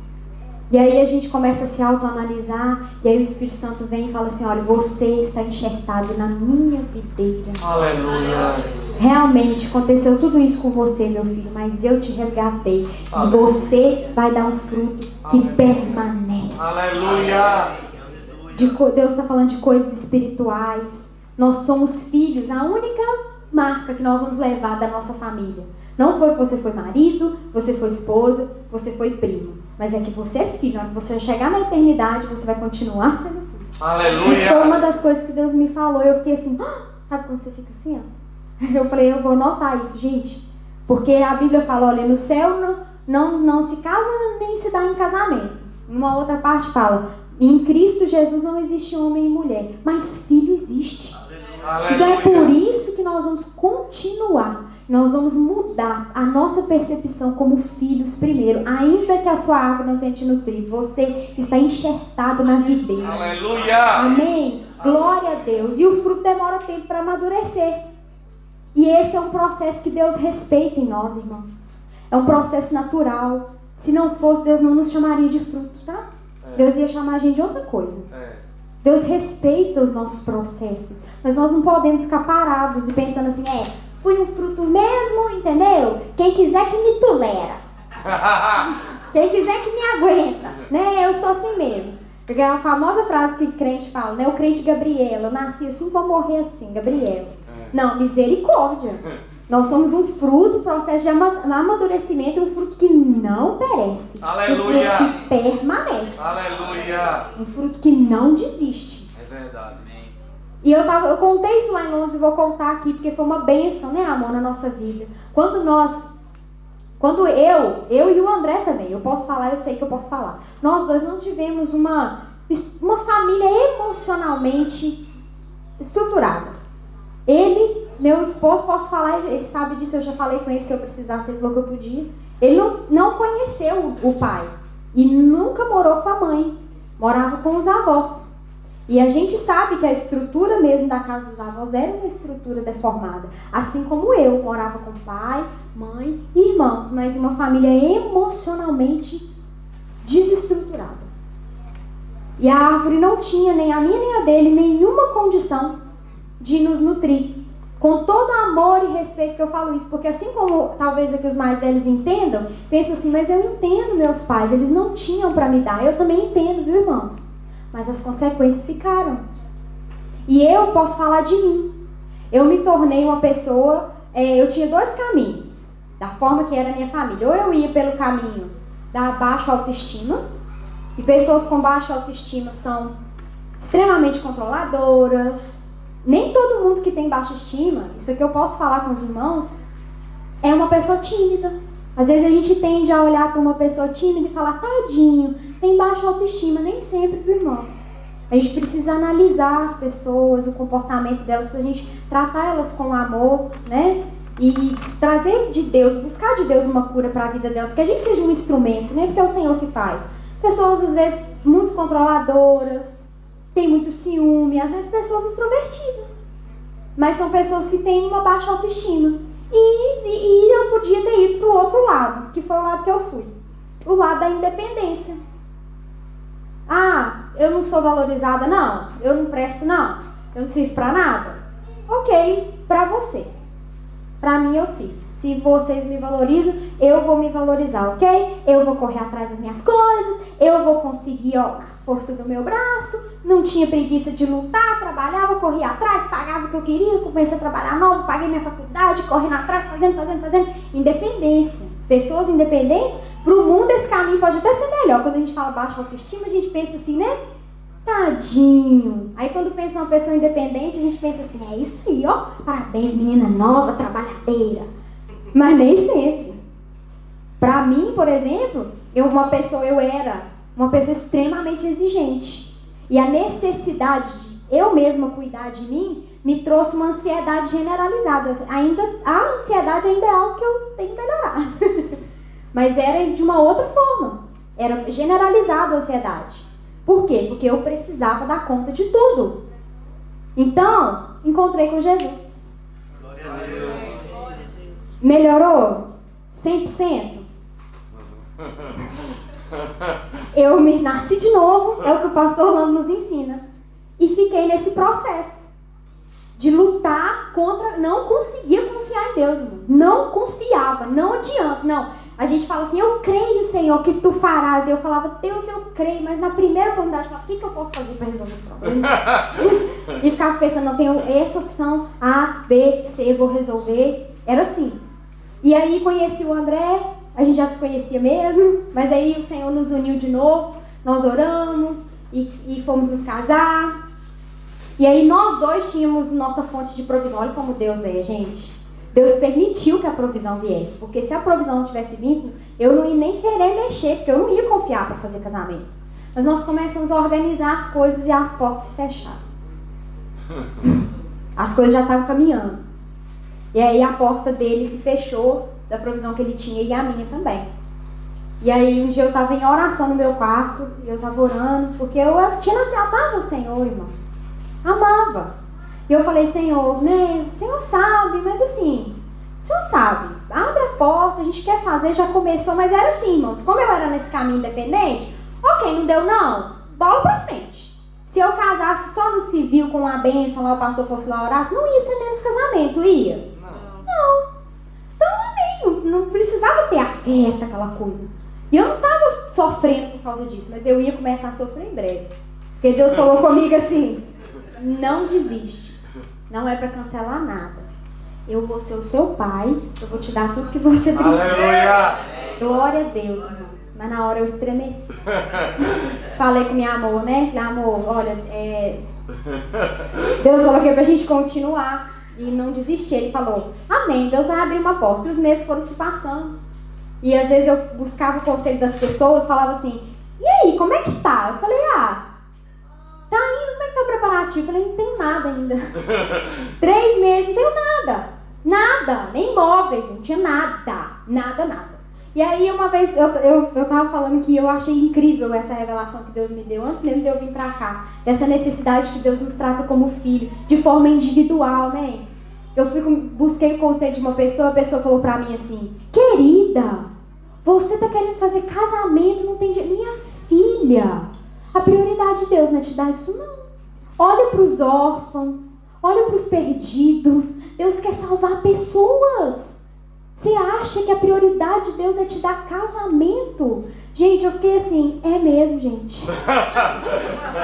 E aí a gente começa a se autoanalisar, e aí o Espírito Santo vem e fala assim: olha, você está enxertado na minha videira. Aleluia. Realmente aconteceu tudo isso com você, meu filho, mas eu te resgatei. E você vai dar um fruto que permanece. Aleluia. Deus está falando de coisas espirituais. Nós somos filhos. A única marca que nós vamos levar da nossa família não foi que você foi marido, você foi esposa, você foi primo, mas é que você é filho. Na hora que você chegar na eternidade, você vai continuar sendo filho. Aleluia. Isso foi uma das coisas que Deus me falou. Eu fiquei assim, sabe quando você fica assim, ó? Eu falei, eu vou notar isso, gente, porque a Bíblia fala, olha, no céu não se casa nem se dá em casamento. Uma outra parte fala, em Cristo Jesus não existe homem e mulher, mas filho existe. Aleluia. Então é por isso que nós vamos continuar. Nós vamos mudar a nossa percepção como filhos primeiro. Ainda que a sua árvore não tenha te nutrido, você está enxertado na videira. Aleluia. Amém? Glória a Deus. E o fruto demora tempo para amadurecer. E esse é um processo que Deus respeita em nós, irmãos. É um processo natural. Se não fosse, Deus não nos chamaria de fruto, tá? Deus ia chamar a gente de outra coisa. Deus respeita os nossos processos. Mas nós não podemos ficar parados e pensando assim, fui um fruto mesmo, entendeu? Quem quiser que me tolera. Quem quiser que me aguenta, né? Eu sou assim mesmo. Porque é a famosa frase que o crente fala, né? O crente Gabriela, eu nasci assim, vou morrer assim, Gabriela. Não, misericórdia. Nós somos um fruto, processo de amadurecimento, um fruto que não perece. Aleluia. Um fruto que permanece. Aleluia. Um fruto que não desiste. É verdade. E eu contei isso lá em Londres e vou contar aqui, porque foi uma bênção, né, amor, na nossa vida. Quando eu e o André também, eu posso falar, eu sei que eu posso falar. Nós dois não tivemos uma família emocionalmente estruturada. Ele, meu esposo, posso falar, ele sabe disso, eu já falei com ele, se eu precisasse, ele falou que eu podia. Ele não conheceu o pai e nunca morou com a mãe, morava com os avós. E a gente sabe que a estrutura mesmo da casa dos avós era uma estrutura deformada. Assim como eu, morava com pai, mãe e irmãos, mas uma família emocionalmente desestruturada. E a árvore não tinha, nem a minha nem a dele, nenhuma condição de nos nutrir. Com todo amor e respeito que eu falo isso, porque assim como talvez aqui os mais velhos entendam, pensam assim, mas eu entendo meus pais, eles não tinham para me dar. Eu também entendo, viu, irmãos? Mas as consequências ficaram. E eu posso falar de mim. Eu me tornei uma pessoa, eu tinha dois caminhos, da forma que era a minha família. Ou eu ia pelo caminho da baixa autoestima, e pessoas com baixa autoestima são extremamente controladoras. Nem todo mundo que tem baixa estima, isso aqui eu posso falar com os irmãos, é uma pessoa tímida. Às vezes a gente tende a olhar para uma pessoa tímida e falar, tadinho, tem baixa autoestima. Nem sempre, viu, irmãos? A gente precisa analisar as pessoas, o comportamento delas, para a gente tratar elas com amor, né? E trazer de Deus, buscar de Deus uma cura para a vida delas, que a gente seja um instrumento, né? Porque é o Senhor que faz. Pessoas, às vezes, muito controladoras, tem muito ciúme, às vezes pessoas extrovertidas, mas são pessoas que têm uma baixa autoestima. E eu podia ter ido para o outro lado, que foi o lado que eu fui, o lado da independência. Eu não sou valorizada, não, eu não presto, não, eu não sirvo para nada. Ok, para você, para mim eu sirvo. Se vocês me valorizam, eu vou me valorizar, ok? Eu vou correr atrás das minhas coisas, eu vou conseguir, força do meu braço, não tinha preguiça de lutar, trabalhava, corria atrás, pagava o que eu queria, comecei a trabalhar novo, paguei minha faculdade, correndo atrás, fazendo. Independência. Pessoas independentes, para o mundo esse caminho pode até ser melhor. Quando a gente fala baixa autoestima, a gente pensa assim, né? Tadinho. Aí quando pensa uma pessoa independente, a gente pensa assim, é isso aí, ó. Parabéns, menina nova, trabalhadeira. Mas nem sempre. Para mim, por exemplo, eu era uma pessoa extremamente exigente. E a necessidade de eu mesma cuidar de mim me trouxe uma ansiedade generalizada. A ansiedade ainda é algo que eu tenho que melhorar. Mas era de uma outra forma. Era generalizada a ansiedade. Por quê? Porque eu precisava dar conta de tudo. Então, encontrei com Jesus. Glória a Deus. Melhorou? 100%? Eu me nasci de novo, é o que o pastor Orlando nos ensina. E fiquei nesse processo de lutar contra... Não conseguia confiar em Deus, irmãos. Não confiava, não adianta, não. A gente fala assim, eu creio, Senhor, que tu farás. E eu falava, Deus, eu creio. Mas na primeira oportunidade, eu falava, o que eu posso fazer para resolver esse problema? E ficava pensando, não, tenho essa opção, A, B, C, vou resolver. Era assim. E aí conheci o André, a gente já se conhecia mesmo. Mas aí o Senhor nos uniu de novo. Nós oramos e fomos nos casar. E aí nós dois tínhamos nossa fonte de provisão. Olha como Deus é, gente. Deus permitiu que a provisão viesse, porque se a provisão não tivesse vindo, eu não ia nem querer mexer, porque eu não ia confiar para fazer casamento. Mas nós começamos a organizar as coisas e as portas se fecharam. As coisas já estavam caminhando. E aí a porta dele se fechou, da provisão que ele tinha, e a minha também. E aí um dia eu estava em oração no meu quarto, e eu estava orando, porque eu amava o Senhor, irmãos. Amava. E eu falei, Senhor, né, o Senhor sabe, mas assim, o Senhor sabe, abre a porta, a gente quer fazer, já começou, mas era assim, irmãos, como eu era nesse caminho independente, ok, não deu não, bola pra frente. Se eu casasse só no civil com uma bênção, lá o pastor fosse lá orar, não ia ser nesse casamento, ia? Não. Então, amém, não precisava ter a festa, aquela coisa. E eu não estava sofrendo por causa disso, mas eu ia começar a sofrer em breve. Porque Deus falou comigo assim, não desiste. Não é para cancelar nada. Eu vou ser o seu pai. Eu vou te dar tudo que você precisa. Aleluia! Glória a Deus, irmãos. Mas na hora eu estremeci. Falei com minha amor, né? Falei, amor, olha, Deus falou que é pra gente continuar e não desistir. Ele falou, amém, Deus vai abrir uma porta. E os meses foram se passando. E às vezes eu buscava o conselho das pessoas, falava assim, e aí, como é que tá? Eu falei, tá indo, como é que tá o preparativo? Eu falei, não tenho nada ainda. 3 meses, não tenho nada, nem imóveis, não tinha nada. E aí uma vez, eu tava falando que eu achei incrível essa revelação que Deus me deu, antes mesmo de eu vir pra cá, dessa necessidade que Deus nos trata como filho, de forma individual, né? Eu busquei o conselho de uma pessoa, a pessoa falou pra mim assim, querida, você tá querendo fazer casamento, não tem dinheiro. Minha filha, a prioridade de Deus não é te dar isso, não. Olha para os órfãos, olha para os perdidos. Deus quer salvar pessoas. Você acha que a prioridade de Deus é te dar casamento? Gente, eu fiquei assim, é mesmo, gente.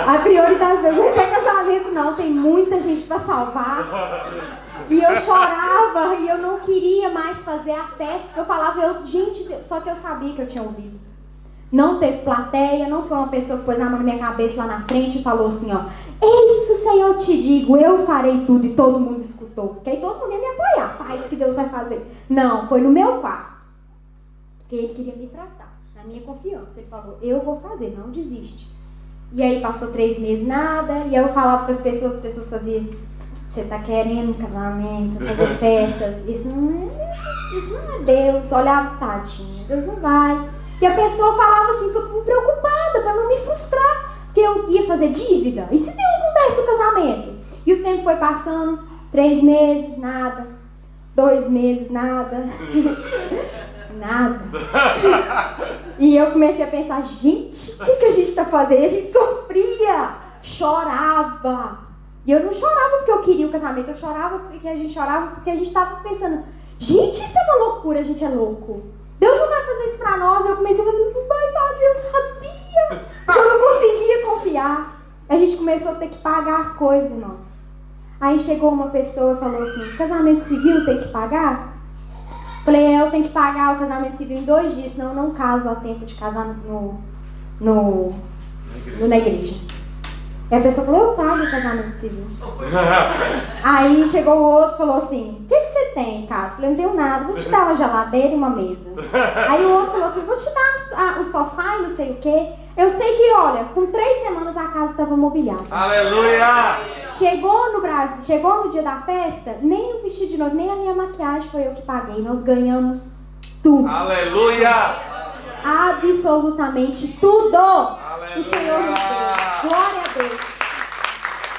A prioridade de Deus não é ter casamento, não. Tem muita gente para salvar. E eu chorava e eu não queria mais fazer a festa, porque eu falava, gente, só que eu sabia que eu tinha ouvido. Não teve plateia, não foi uma pessoa que pôs a mão na minha cabeça lá na frente e falou assim, ó, isso, Senhor, te digo, eu farei tudo, e todo mundo escutou. Porque aí todo mundo ia me apoiar, faz que Deus vai fazer. Não, foi no meu quarto. Porque ele queria me tratar, na minha confiança. Ele falou, eu vou fazer, não desiste. E aí passou 3 meses, nada, e aí eu falava com as pessoas faziam, você tá querendo um casamento, fazer festa, isso não é Deus. Olhava, tadinha, Deus não vai. E a pessoa falava assim, preocupada, para não me frustrar, que eu ia fazer dívida. E se Deus não desse o casamento? E o tempo foi passando, 3 meses, nada. 2 meses, nada. Nada. E eu comecei a pensar, gente, o que a gente está fazendo? E a gente sofria, chorava. E eu não chorava porque eu queria o casamento, eu chorava porque a gente estava pensando, gente, isso é uma loucura, a gente é louco. Deus não vai fazer isso pra nós. Eu comecei a falar, Deus não vai fazer, eu sabia. Eu não conseguia mobiliar. A gente começou a ter que pagar as coisas, irmãos. Aí chegou uma pessoa e falou assim, casamento civil tem que pagar? Falei, eu tenho que pagar o casamento civil em 2 dias, senão eu não caso a tempo de casar na igreja. E a pessoa falou, eu pago o casamento civil. Aí chegou o outro e falou assim, o que você tem em casa? Falei, não tenho nada, vou te dar uma geladeira e uma mesa. Aí o outro falou assim, vou te dar o sofá e não sei o quê. Eu sei que, olha, com 3 semanas a casa estava mobiliada. Aleluia! Chegou no Brasil, chegou no dia da festa, nem o vestido de noiva, nem a minha maquiagem foi eu que paguei. Nós ganhamos tudo. Aleluia! Absolutamente tudo. Aleluia! O Senhor nos deu. Glória a Deus.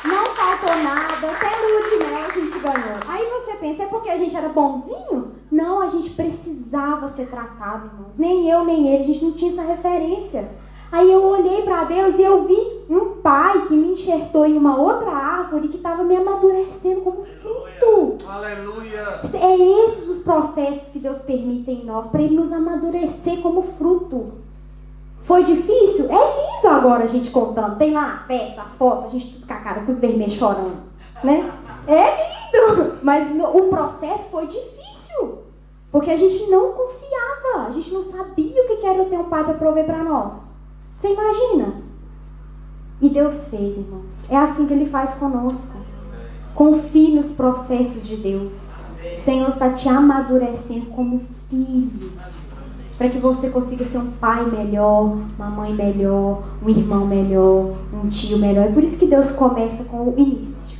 Não faltou nada, até lua de mel a gente ganhou. Aí você pensa, é porque a gente era bonzinho? Não, a gente precisava ser tratado, irmãos. Nem eu, nem ele, a gente não tinha essa referência. Aí eu olhei para Deus e eu vi um pai que me enxertou em uma outra árvore que estava me amadurecendo como fruto. Aleluia! É esses os processos que Deus permite em nós, para Ele nos amadurecer como fruto. Foi difícil? É lindo agora a gente contando. Tem lá na festa, as fotos, a gente tudo com a cara, tudo vermelho, chorando. Né? É lindo! Mas o processo foi difícil. Porque a gente não confiava. A gente não sabia o que era ter um pai para prover para nós. Você imagina? E Deus fez, irmãos. É assim que Ele faz conosco. Confie nos processos de Deus. O Senhor está te amadurecendo como filho. Para que você consiga ser um pai melhor, uma mãe melhor, um irmão melhor, um tio melhor. É por isso que Deus começa com o início.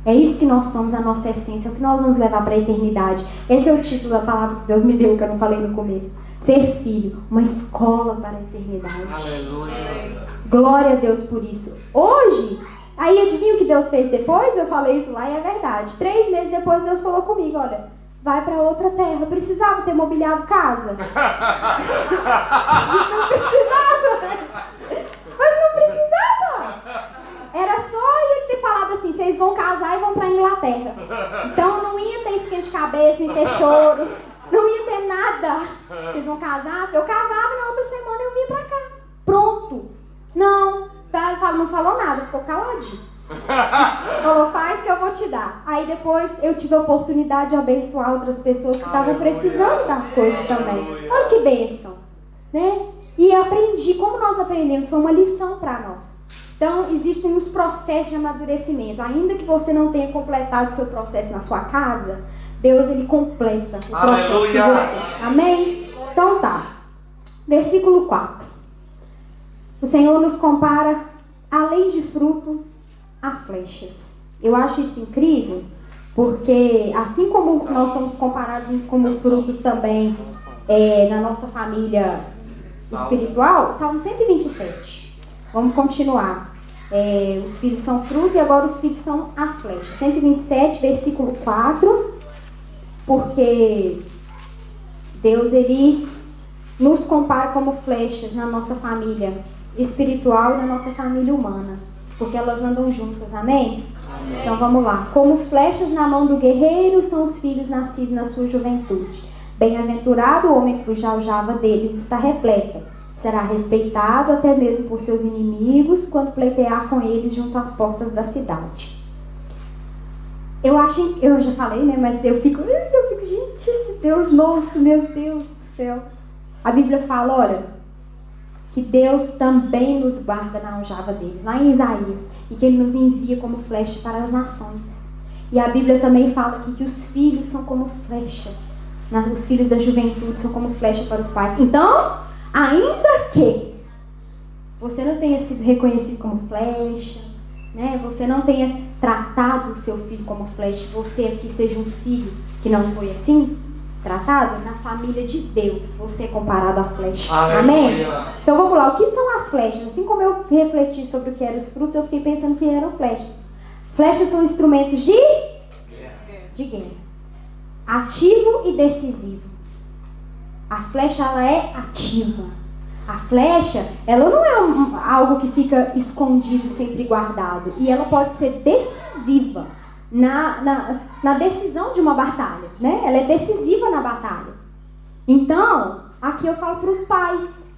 É isso que nós somos, a nossa essência, é o que nós vamos levar para a eternidade. Esse é o título da palavra que Deus me deu, que eu não falei no começo. Ser filho, uma escola para a eternidade. Aleluia! Glória a Deus por isso. Hoje, aí adivinha o que Deus fez depois? Eu falei isso lá e é verdade. 3 meses depois Deus falou comigo, olha, vai para outra terra. Precisava ter mobiliado casa? Não precisava. Mas não precisava. Era só ele ter falado assim, vocês vão casar e vão para a Inglaterra. Então não ia ter esquenta de cabeça, nem ter choro. Não ia ter nada. Vocês vão casar? Eu casava e na outra semana eu vinha pra cá. Pronto. Não falou nada, ficou caladinho. Falou, faz que eu vou te dar. Aí depois eu tive a oportunidade de abençoar outras pessoas que estavam precisando das coisas também. Olha que bênção. Né? E aprendi, como nós aprendemos, foi uma lição para nós. Então, existem os processos de amadurecimento. Ainda que você não tenha completado seu processo na sua casa, Deus, Ele completa o processo de você. Amém? Então tá. Versículo 4. O Senhor nos compara, além de fruto, a flechas. Eu acho isso incrível, porque assim como nós somos comparados como frutos também na nossa família espiritual, Salmo 127. Vamos continuar. Os filhos são fruto e agora os filhos são a flecha. 127, versículo 4. Porque Deus, Ele nos compara como flechas na nossa família espiritual e na nossa família humana. Porque elas andam juntas, amém? Amém. Então vamos lá. Como flechas na mão do guerreiro são os filhos nascidos na sua juventude. Bem-aventurado o homem cuja aljava deles está repleta. Será respeitado até mesmo por seus inimigos quando pleitear com eles junto às portas da cidade. Eu já falei, né? Mas eu fico, gente, esse Deus nosso, meu Deus do céu. A Bíblia fala, olha, que Deus também nos guarda na aljava deles, lá em Isaías, e que Ele nos envia como flecha para as nações. E a Bíblia também fala aqui que os filhos são como flecha, os filhos da juventude são como flecha para os pais. Então, ainda que você não tenha sido reconhecido como flecha, né? Você não tenha tratado o seu filho como flecha, você aqui seja um filho que não foi assim tratado, na família de Deus você é comparado à flecha. Amém? Então vamos lá, o que são as flechas? Assim como eu refleti sobre o que eram os frutos, eu fiquei pensando que eram flechas. Flechas são instrumentos de guerra, ativo e decisivo. A flecha, ela é ativa. A flecha, ela não é algo que fica escondido, sempre guardado. E ela pode ser decisiva na decisão de uma batalha, né? Ela é decisiva na batalha. Então, aqui eu falo para os pais.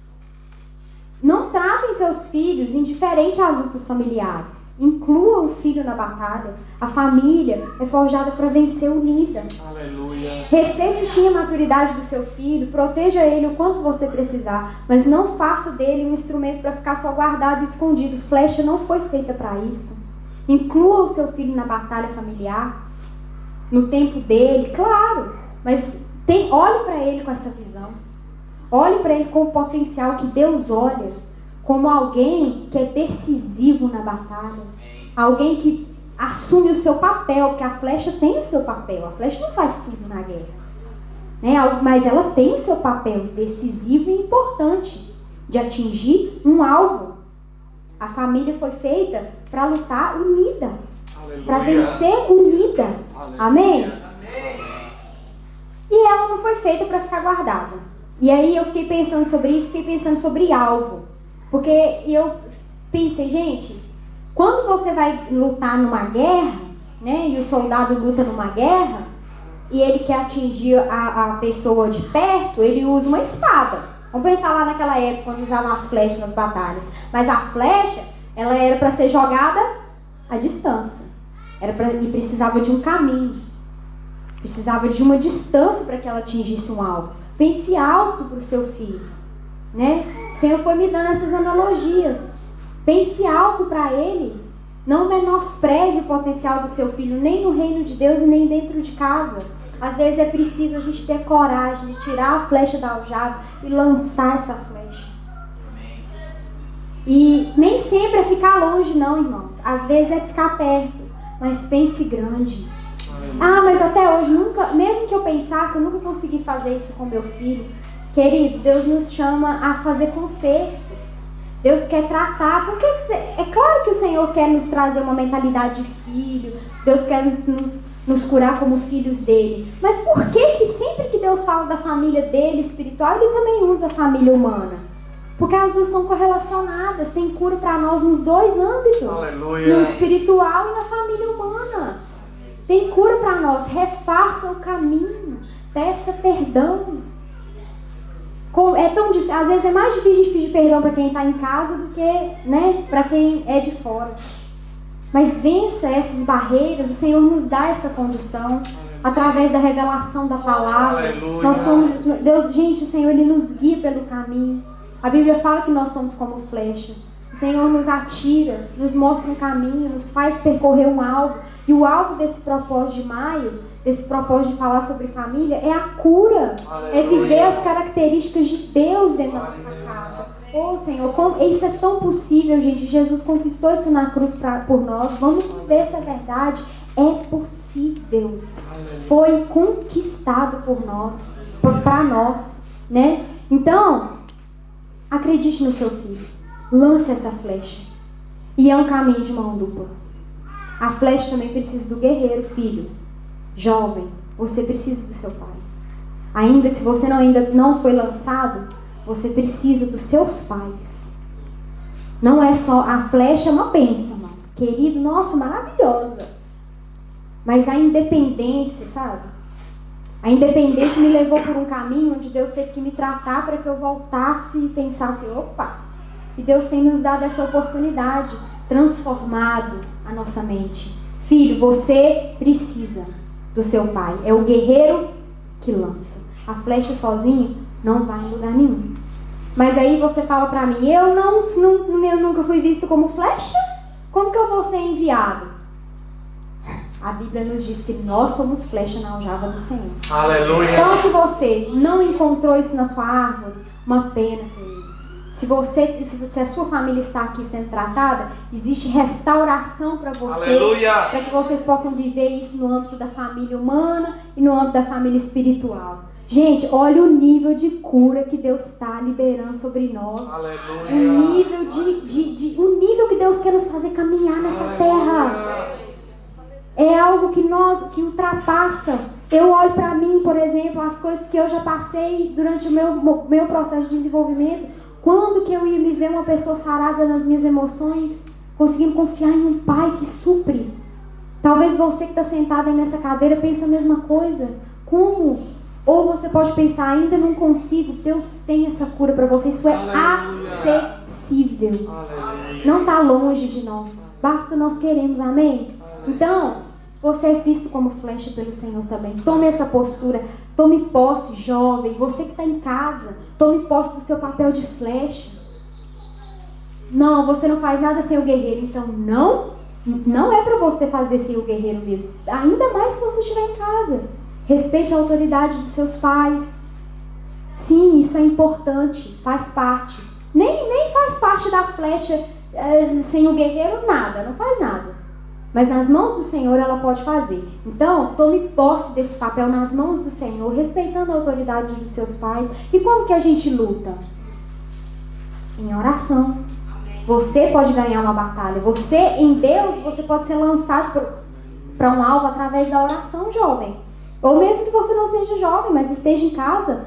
Não tratem seus filhos indiferente a lutas familiares. Inclua o filho na batalha. A família é forjada para vencer unida. Aleluia. Respeite sim a maturidade do seu filho, proteja ele o quanto você precisar, mas não faça dele um instrumento para ficar só guardado e escondido. Flecha não foi feita para isso. Inclua o seu filho na batalha familiar, no tempo dele, claro, mas olhe para ele com essa visão. Olhe para ele com o potencial que Deus olha, como alguém que é decisivo na batalha. Alguém que assume o seu papel, porque a flecha tem o seu papel. A flecha não faz tudo na guerra, né? Mas ela tem o seu papel decisivo e importante de atingir um alvo. A família foi feita para lutar unida, para vencer unida. Aleluia. Amém? E ela não foi feita para ficar guardada. E aí eu fiquei pensando sobre isso, fiquei pensando sobre alvo. Porque eu pensei, gente, quando você vai lutar numa guerra, né, e o soldado luta numa guerra, e ele quer atingir a pessoa de perto, ele usa uma espada. Vamos pensar lá naquela época, quando usavam as flechas nas batalhas. Mas a flecha, ela era para ser jogada à distância. E precisava de um caminho. Precisava de uma distância para que ela atingisse um alvo. Pense alto para o seu filho, né? O Senhor foi me dando essas analogias. Pense alto para ele. Não menospreze o potencial do seu filho, nem no reino de Deus e nem dentro de casa. Às vezes é preciso a gente ter coragem de tirar a flecha da aljava e lançar essa flecha. E nem sempre é ficar longe, não, irmãos. Às vezes é ficar perto, mas pense grande. Ah, mas até hoje, nunca, mesmo que eu pensasse, eu nunca consegui fazer isso com meu filho. Querido, Deus nos chama a fazer concertos. Deus quer tratar. Porque é claro que o Senhor quer nos trazer uma mentalidade de filho. Deus quer nos curar como filhos dele. Mas por que sempre que Deus fala da família dele espiritual, ele também usa a família humana? Porque as duas estão correlacionadas. Tem cura para nós nos dois âmbitos. Aleluia. No espiritual e na família humana. Tem cura para nós. Refaça o caminho. Peça perdão. É tão difícil. Às vezes é mais difícil a gente pedir perdão para quem está em casa do que, né, para quem é de fora. Mas vença essas barreiras. O Senhor nos dá essa condição através da revelação da palavra. Aleluia. Nós somos Deus, gente, o Senhor ele nos guia pelo caminho. A Bíblia fala que nós somos como flecha. O Senhor nos atira, nos mostra um caminho, nos faz percorrer um alvo. E o alvo desse propósito de maio, desse propósito de falar sobre família, é a cura. Aleluia. É viver as características de Deus dentro da nossa casa. Ô Senhor, isso é tão possível, gente. Jesus conquistou isso na cruz por nós. Vamos viver essa verdade. É possível. Foi conquistado por nós, para nós, né? Então, acredite no seu filho. Lance essa flecha. E é um caminho de mão dupla. A flecha também precisa do guerreiro, filho. Jovem, você precisa do seu pai. Ainda que se você ainda não foi lançado, você precisa dos seus pais. Não é só a flecha, é uma bênção, irmãos. Querido, nossa, maravilhosa. Mas a independência, sabe? A independência me levou por um caminho onde Deus teve que me tratar para que eu voltasse e pensasse, opa, e Deus tem nos dado essa oportunidade, transformado a nossa mente. Filho, você precisa do seu pai. É o guerreiro que lança. A flecha sozinho não vai em lugar nenhum. Mas aí você fala para mim, eu nunca fui visto como flecha? Como que eu vou ser enviado? A Bíblia nos diz que nós somos flecha na aljava do Senhor. Aleluia. Então, se você não encontrou isso na sua árvore, uma pena, querido. Se a sua família está aqui sendo tratada, existe restauração para você. Aleluia. Para que vocês possam viver isso no âmbito da família humana e no âmbito da família espiritual. Gente, olha o nível de cura que Deus está liberando sobre nós. Aleluia. O nível que Deus quer nos fazer caminhar nessa terra. É algo que ultrapassa. Eu olho para mim, por exemplo, as coisas que eu já passei durante o meu processo de desenvolvimento. Quando que eu ia me ver uma pessoa sarada nas minhas emoções, conseguindo confiar em um pai que supre? Talvez você que está sentado aí nessa cadeira pense a mesma coisa. Como? Ou você pode pensar, ainda não consigo, Deus tem essa cura para você. Isso é acessível. Não está longe de nós. Basta nós queremos, amém? Então, você é visto como flecha pelo Senhor também. Tome essa postura, tome posse, jovem. Você que está em casa, tome posse do seu papel de flecha. Não, você não faz nada sem o guerreiro. Então, não é para você fazer sem o guerreiro mesmo. Ainda mais se você estiver em casa. Respeite a autoridade dos seus pais. Sim, isso é importante, faz parte. Nem faz parte da flecha sem o guerreiro, nada, não faz nada. Mas nas mãos do Senhor ela pode fazer. Então, tome posse desse papel nas mãos do Senhor, respeitando a autoridade dos seus pais. E como que a gente luta? Em oração. Você pode ganhar uma batalha. Você, em Deus, você pode ser lançado para um alvo através da oração, jovem. Ou mesmo que você não seja jovem, mas esteja em casa,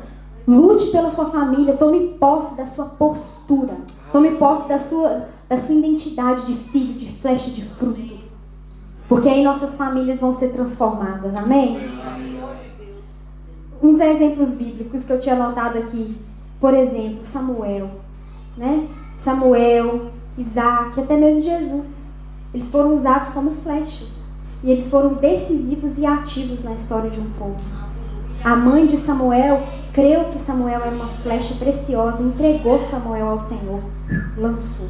lute pela sua família, tome posse da sua postura, tome posse da sua identidade de filho, de flecha, de fruto. Porque aí nossas famílias vão ser transformadas, amém? Uns exemplos bíblicos que eu tinha anotado aqui, por exemplo, Samuel, né? Samuel, Isaac, até mesmo Jesus. Eles foram usados como flechas. E eles foram decisivos e ativos na história de um povo. A mãe de Samuel creu que Samuel era uma flecha preciosa, entregou Samuel ao Senhor, lançou.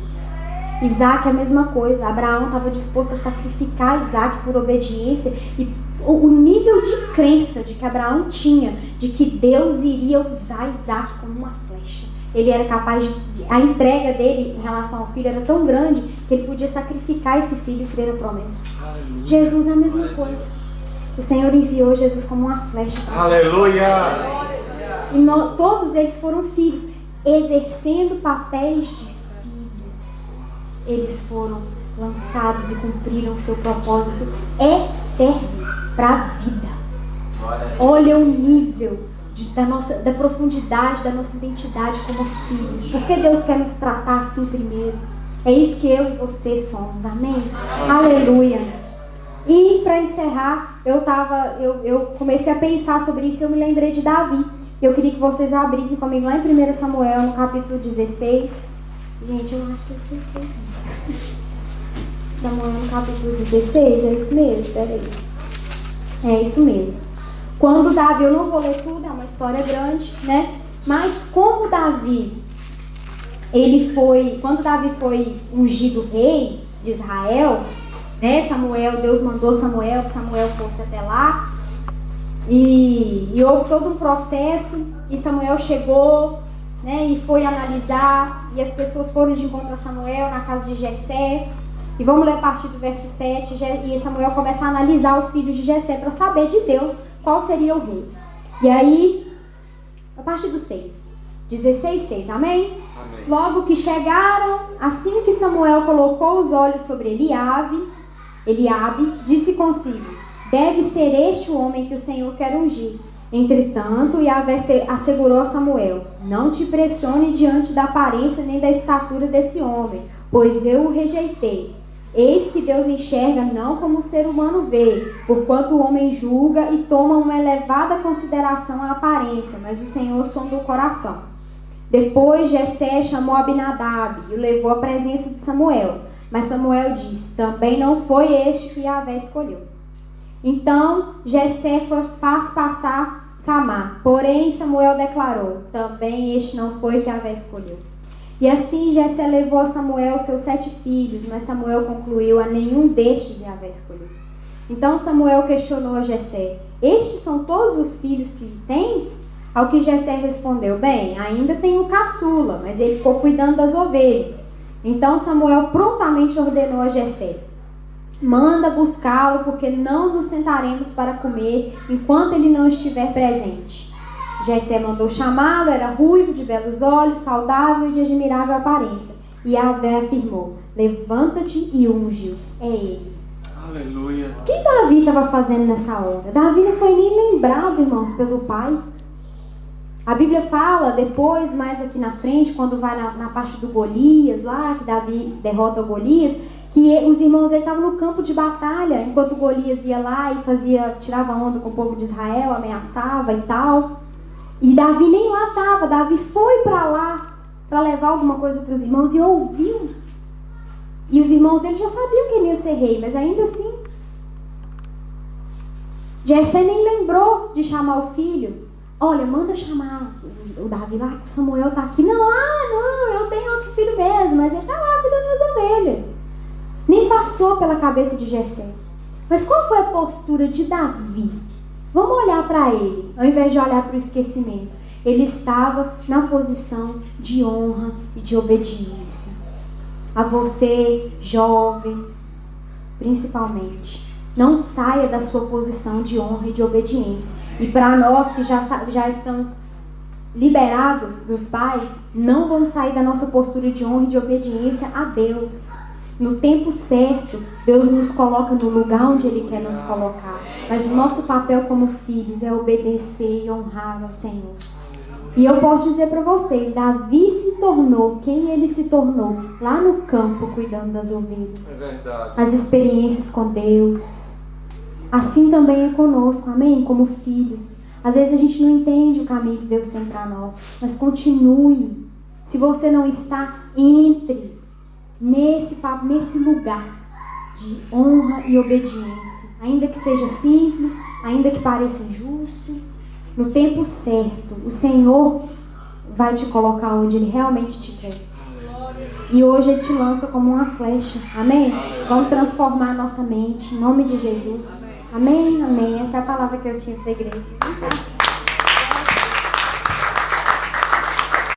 Isaac é a mesma coisa. Abraão estava disposto a sacrificar Isaac por obediência. E o nível de crença de que Abraão tinha, de que Deus iria usar Isaac como uma flecha. Ele era capaz a entrega dele em relação ao filho era tão grande que ele podia sacrificar esse filho e crer a promessa. Jesus é a mesma coisa. O Senhor enviou Jesus como uma flecha para nós. Aleluia! E todos eles foram filhos, exercendo papéis de filhos. Eles foram lançados e cumpriram o seu propósito eterno para a vida. Olha o nível da profundidade da nossa identidade como filhos. Porque Deus quer nos tratar assim primeiro. É isso que eu e você somos, amém? Aleluia. E para encerrar, eu comecei a pensar sobre isso e eu me lembrei de Davi. Eu queria que vocês abrissem comigo lá em 1 Samuel, no capítulo 16. Gente, eu acho que é 16 mesmo. Samuel no capítulo 16, é isso mesmo? Espera aí. É isso mesmo. Quando Davi, eu não vou ler tudo, é uma história grande, né? Mas como Davi, quando Davi foi ungido rei de Israel, né? Deus mandou Samuel, que Samuel fosse até lá. E houve todo um processo, e Samuel chegou, né? E foi analisar, e as pessoas foram de encontro a Samuel na casa de Jessé. E vamos ler a partir do verso 7, e Samuel começa a analisar os filhos de Jessé para saber de Deus qual seria o rei. E aí, a partir do 6, 16:6, amém? Amém. Logo que chegaram, assim que Samuel colocou os olhos sobre Eliabe, disse consigo: deve ser este o homem que o Senhor quer ungir. Entretanto, Yahvé assegurou a Samuel: não te pressione diante da aparência nem da estatura desse homem, pois eu o rejeitei. Eis que Deus enxerga não como o ser humano vê, porquanto o homem julga e toma uma elevada consideração à aparência, mas o Senhor sonda o coração. Depois Jessé chamou Abinadab e o levou à presença de Samuel. Mas Samuel disse: também não foi este que Yahvé escolheu. Então Jessé faz passar Samar, porém Samuel declarou: também este não foi que Yahvé escolheu. E assim Jessé levou a Samuel seus 7 filhos, mas Samuel concluiu: a nenhum destes Yahvé escolheu. Então Samuel questionou a Jessé: estes são todos os filhos que tens? Ao que Jessé respondeu: bem, ainda tenho o caçula, mas ele ficou cuidando das ovelhas. Então Samuel prontamente ordenou a Jessé: manda buscá-lo, porque não nos sentaremos para comer enquanto ele não estiver presente. Jessé mandou chamá-lo, era ruivo, de belos olhos, saudável e de admirável aparência. E Yahvé afirmou: levanta-te e unge-o, é ele. Aleluia. O que Davi estava fazendo nessa hora? Davi não foi nem lembrado, irmãos, pelo pai. A Bíblia fala depois, mais aqui na frente, quando vai na parte do Golias, lá que Davi derrota o Golias, que os irmãos dele estavam no campo de batalha, enquanto Golias ia lá e tirava onda com o povo de Israel, ameaçava e tal. E Davi nem lá estava, Davi foi para lá para levar alguma coisa para os irmãos e ouviu. E os irmãos dele já sabiam que ele ia ser rei, mas ainda assim, Jessé nem lembrou de chamar o filho. Olha, manda chamar o Davi lá, que o Samuel está aqui. Não, eu tenho outro filho mesmo, mas ele está lá cuidando das ovelhas. Nem passou pela cabeça de Jessé. Mas qual foi a postura de Davi? Vamos olhar para ele, ao invés de olhar para o esquecimento. Ele estava na posição de honra e de obediência. A você, jovem, principalmente, não saia da sua posição de honra e de obediência. E para nós que já estamos liberados dos pais, não vamos sair da nossa postura de honra e de obediência a Deus. No tempo certo, Deus nos coloca no lugar onde Ele quer nos colocar. Mas o nosso papel como filhos é obedecer e honrar ao Senhor. E eu posso dizer para vocês, Davi se tornou quem ele se tornou lá no campo, cuidando das ovelhas. É verdade. As experiências com Deus. Assim também é conosco, amém? Como filhos. Às vezes a gente não entende o caminho que Deus tem para nós, mas continue. Se você não está, entre nesse lugar de honra e obediência. Ainda que seja simples, ainda que pareça injusto, no tempo certo, o Senhor vai te colocar onde Ele realmente te quer. E hoje Ele te lança como uma flecha. Amém? Vamos transformar a nossa mente, em nome de Jesus. Amém? Amém. Essa é a palavra que eu tinha para a igreja.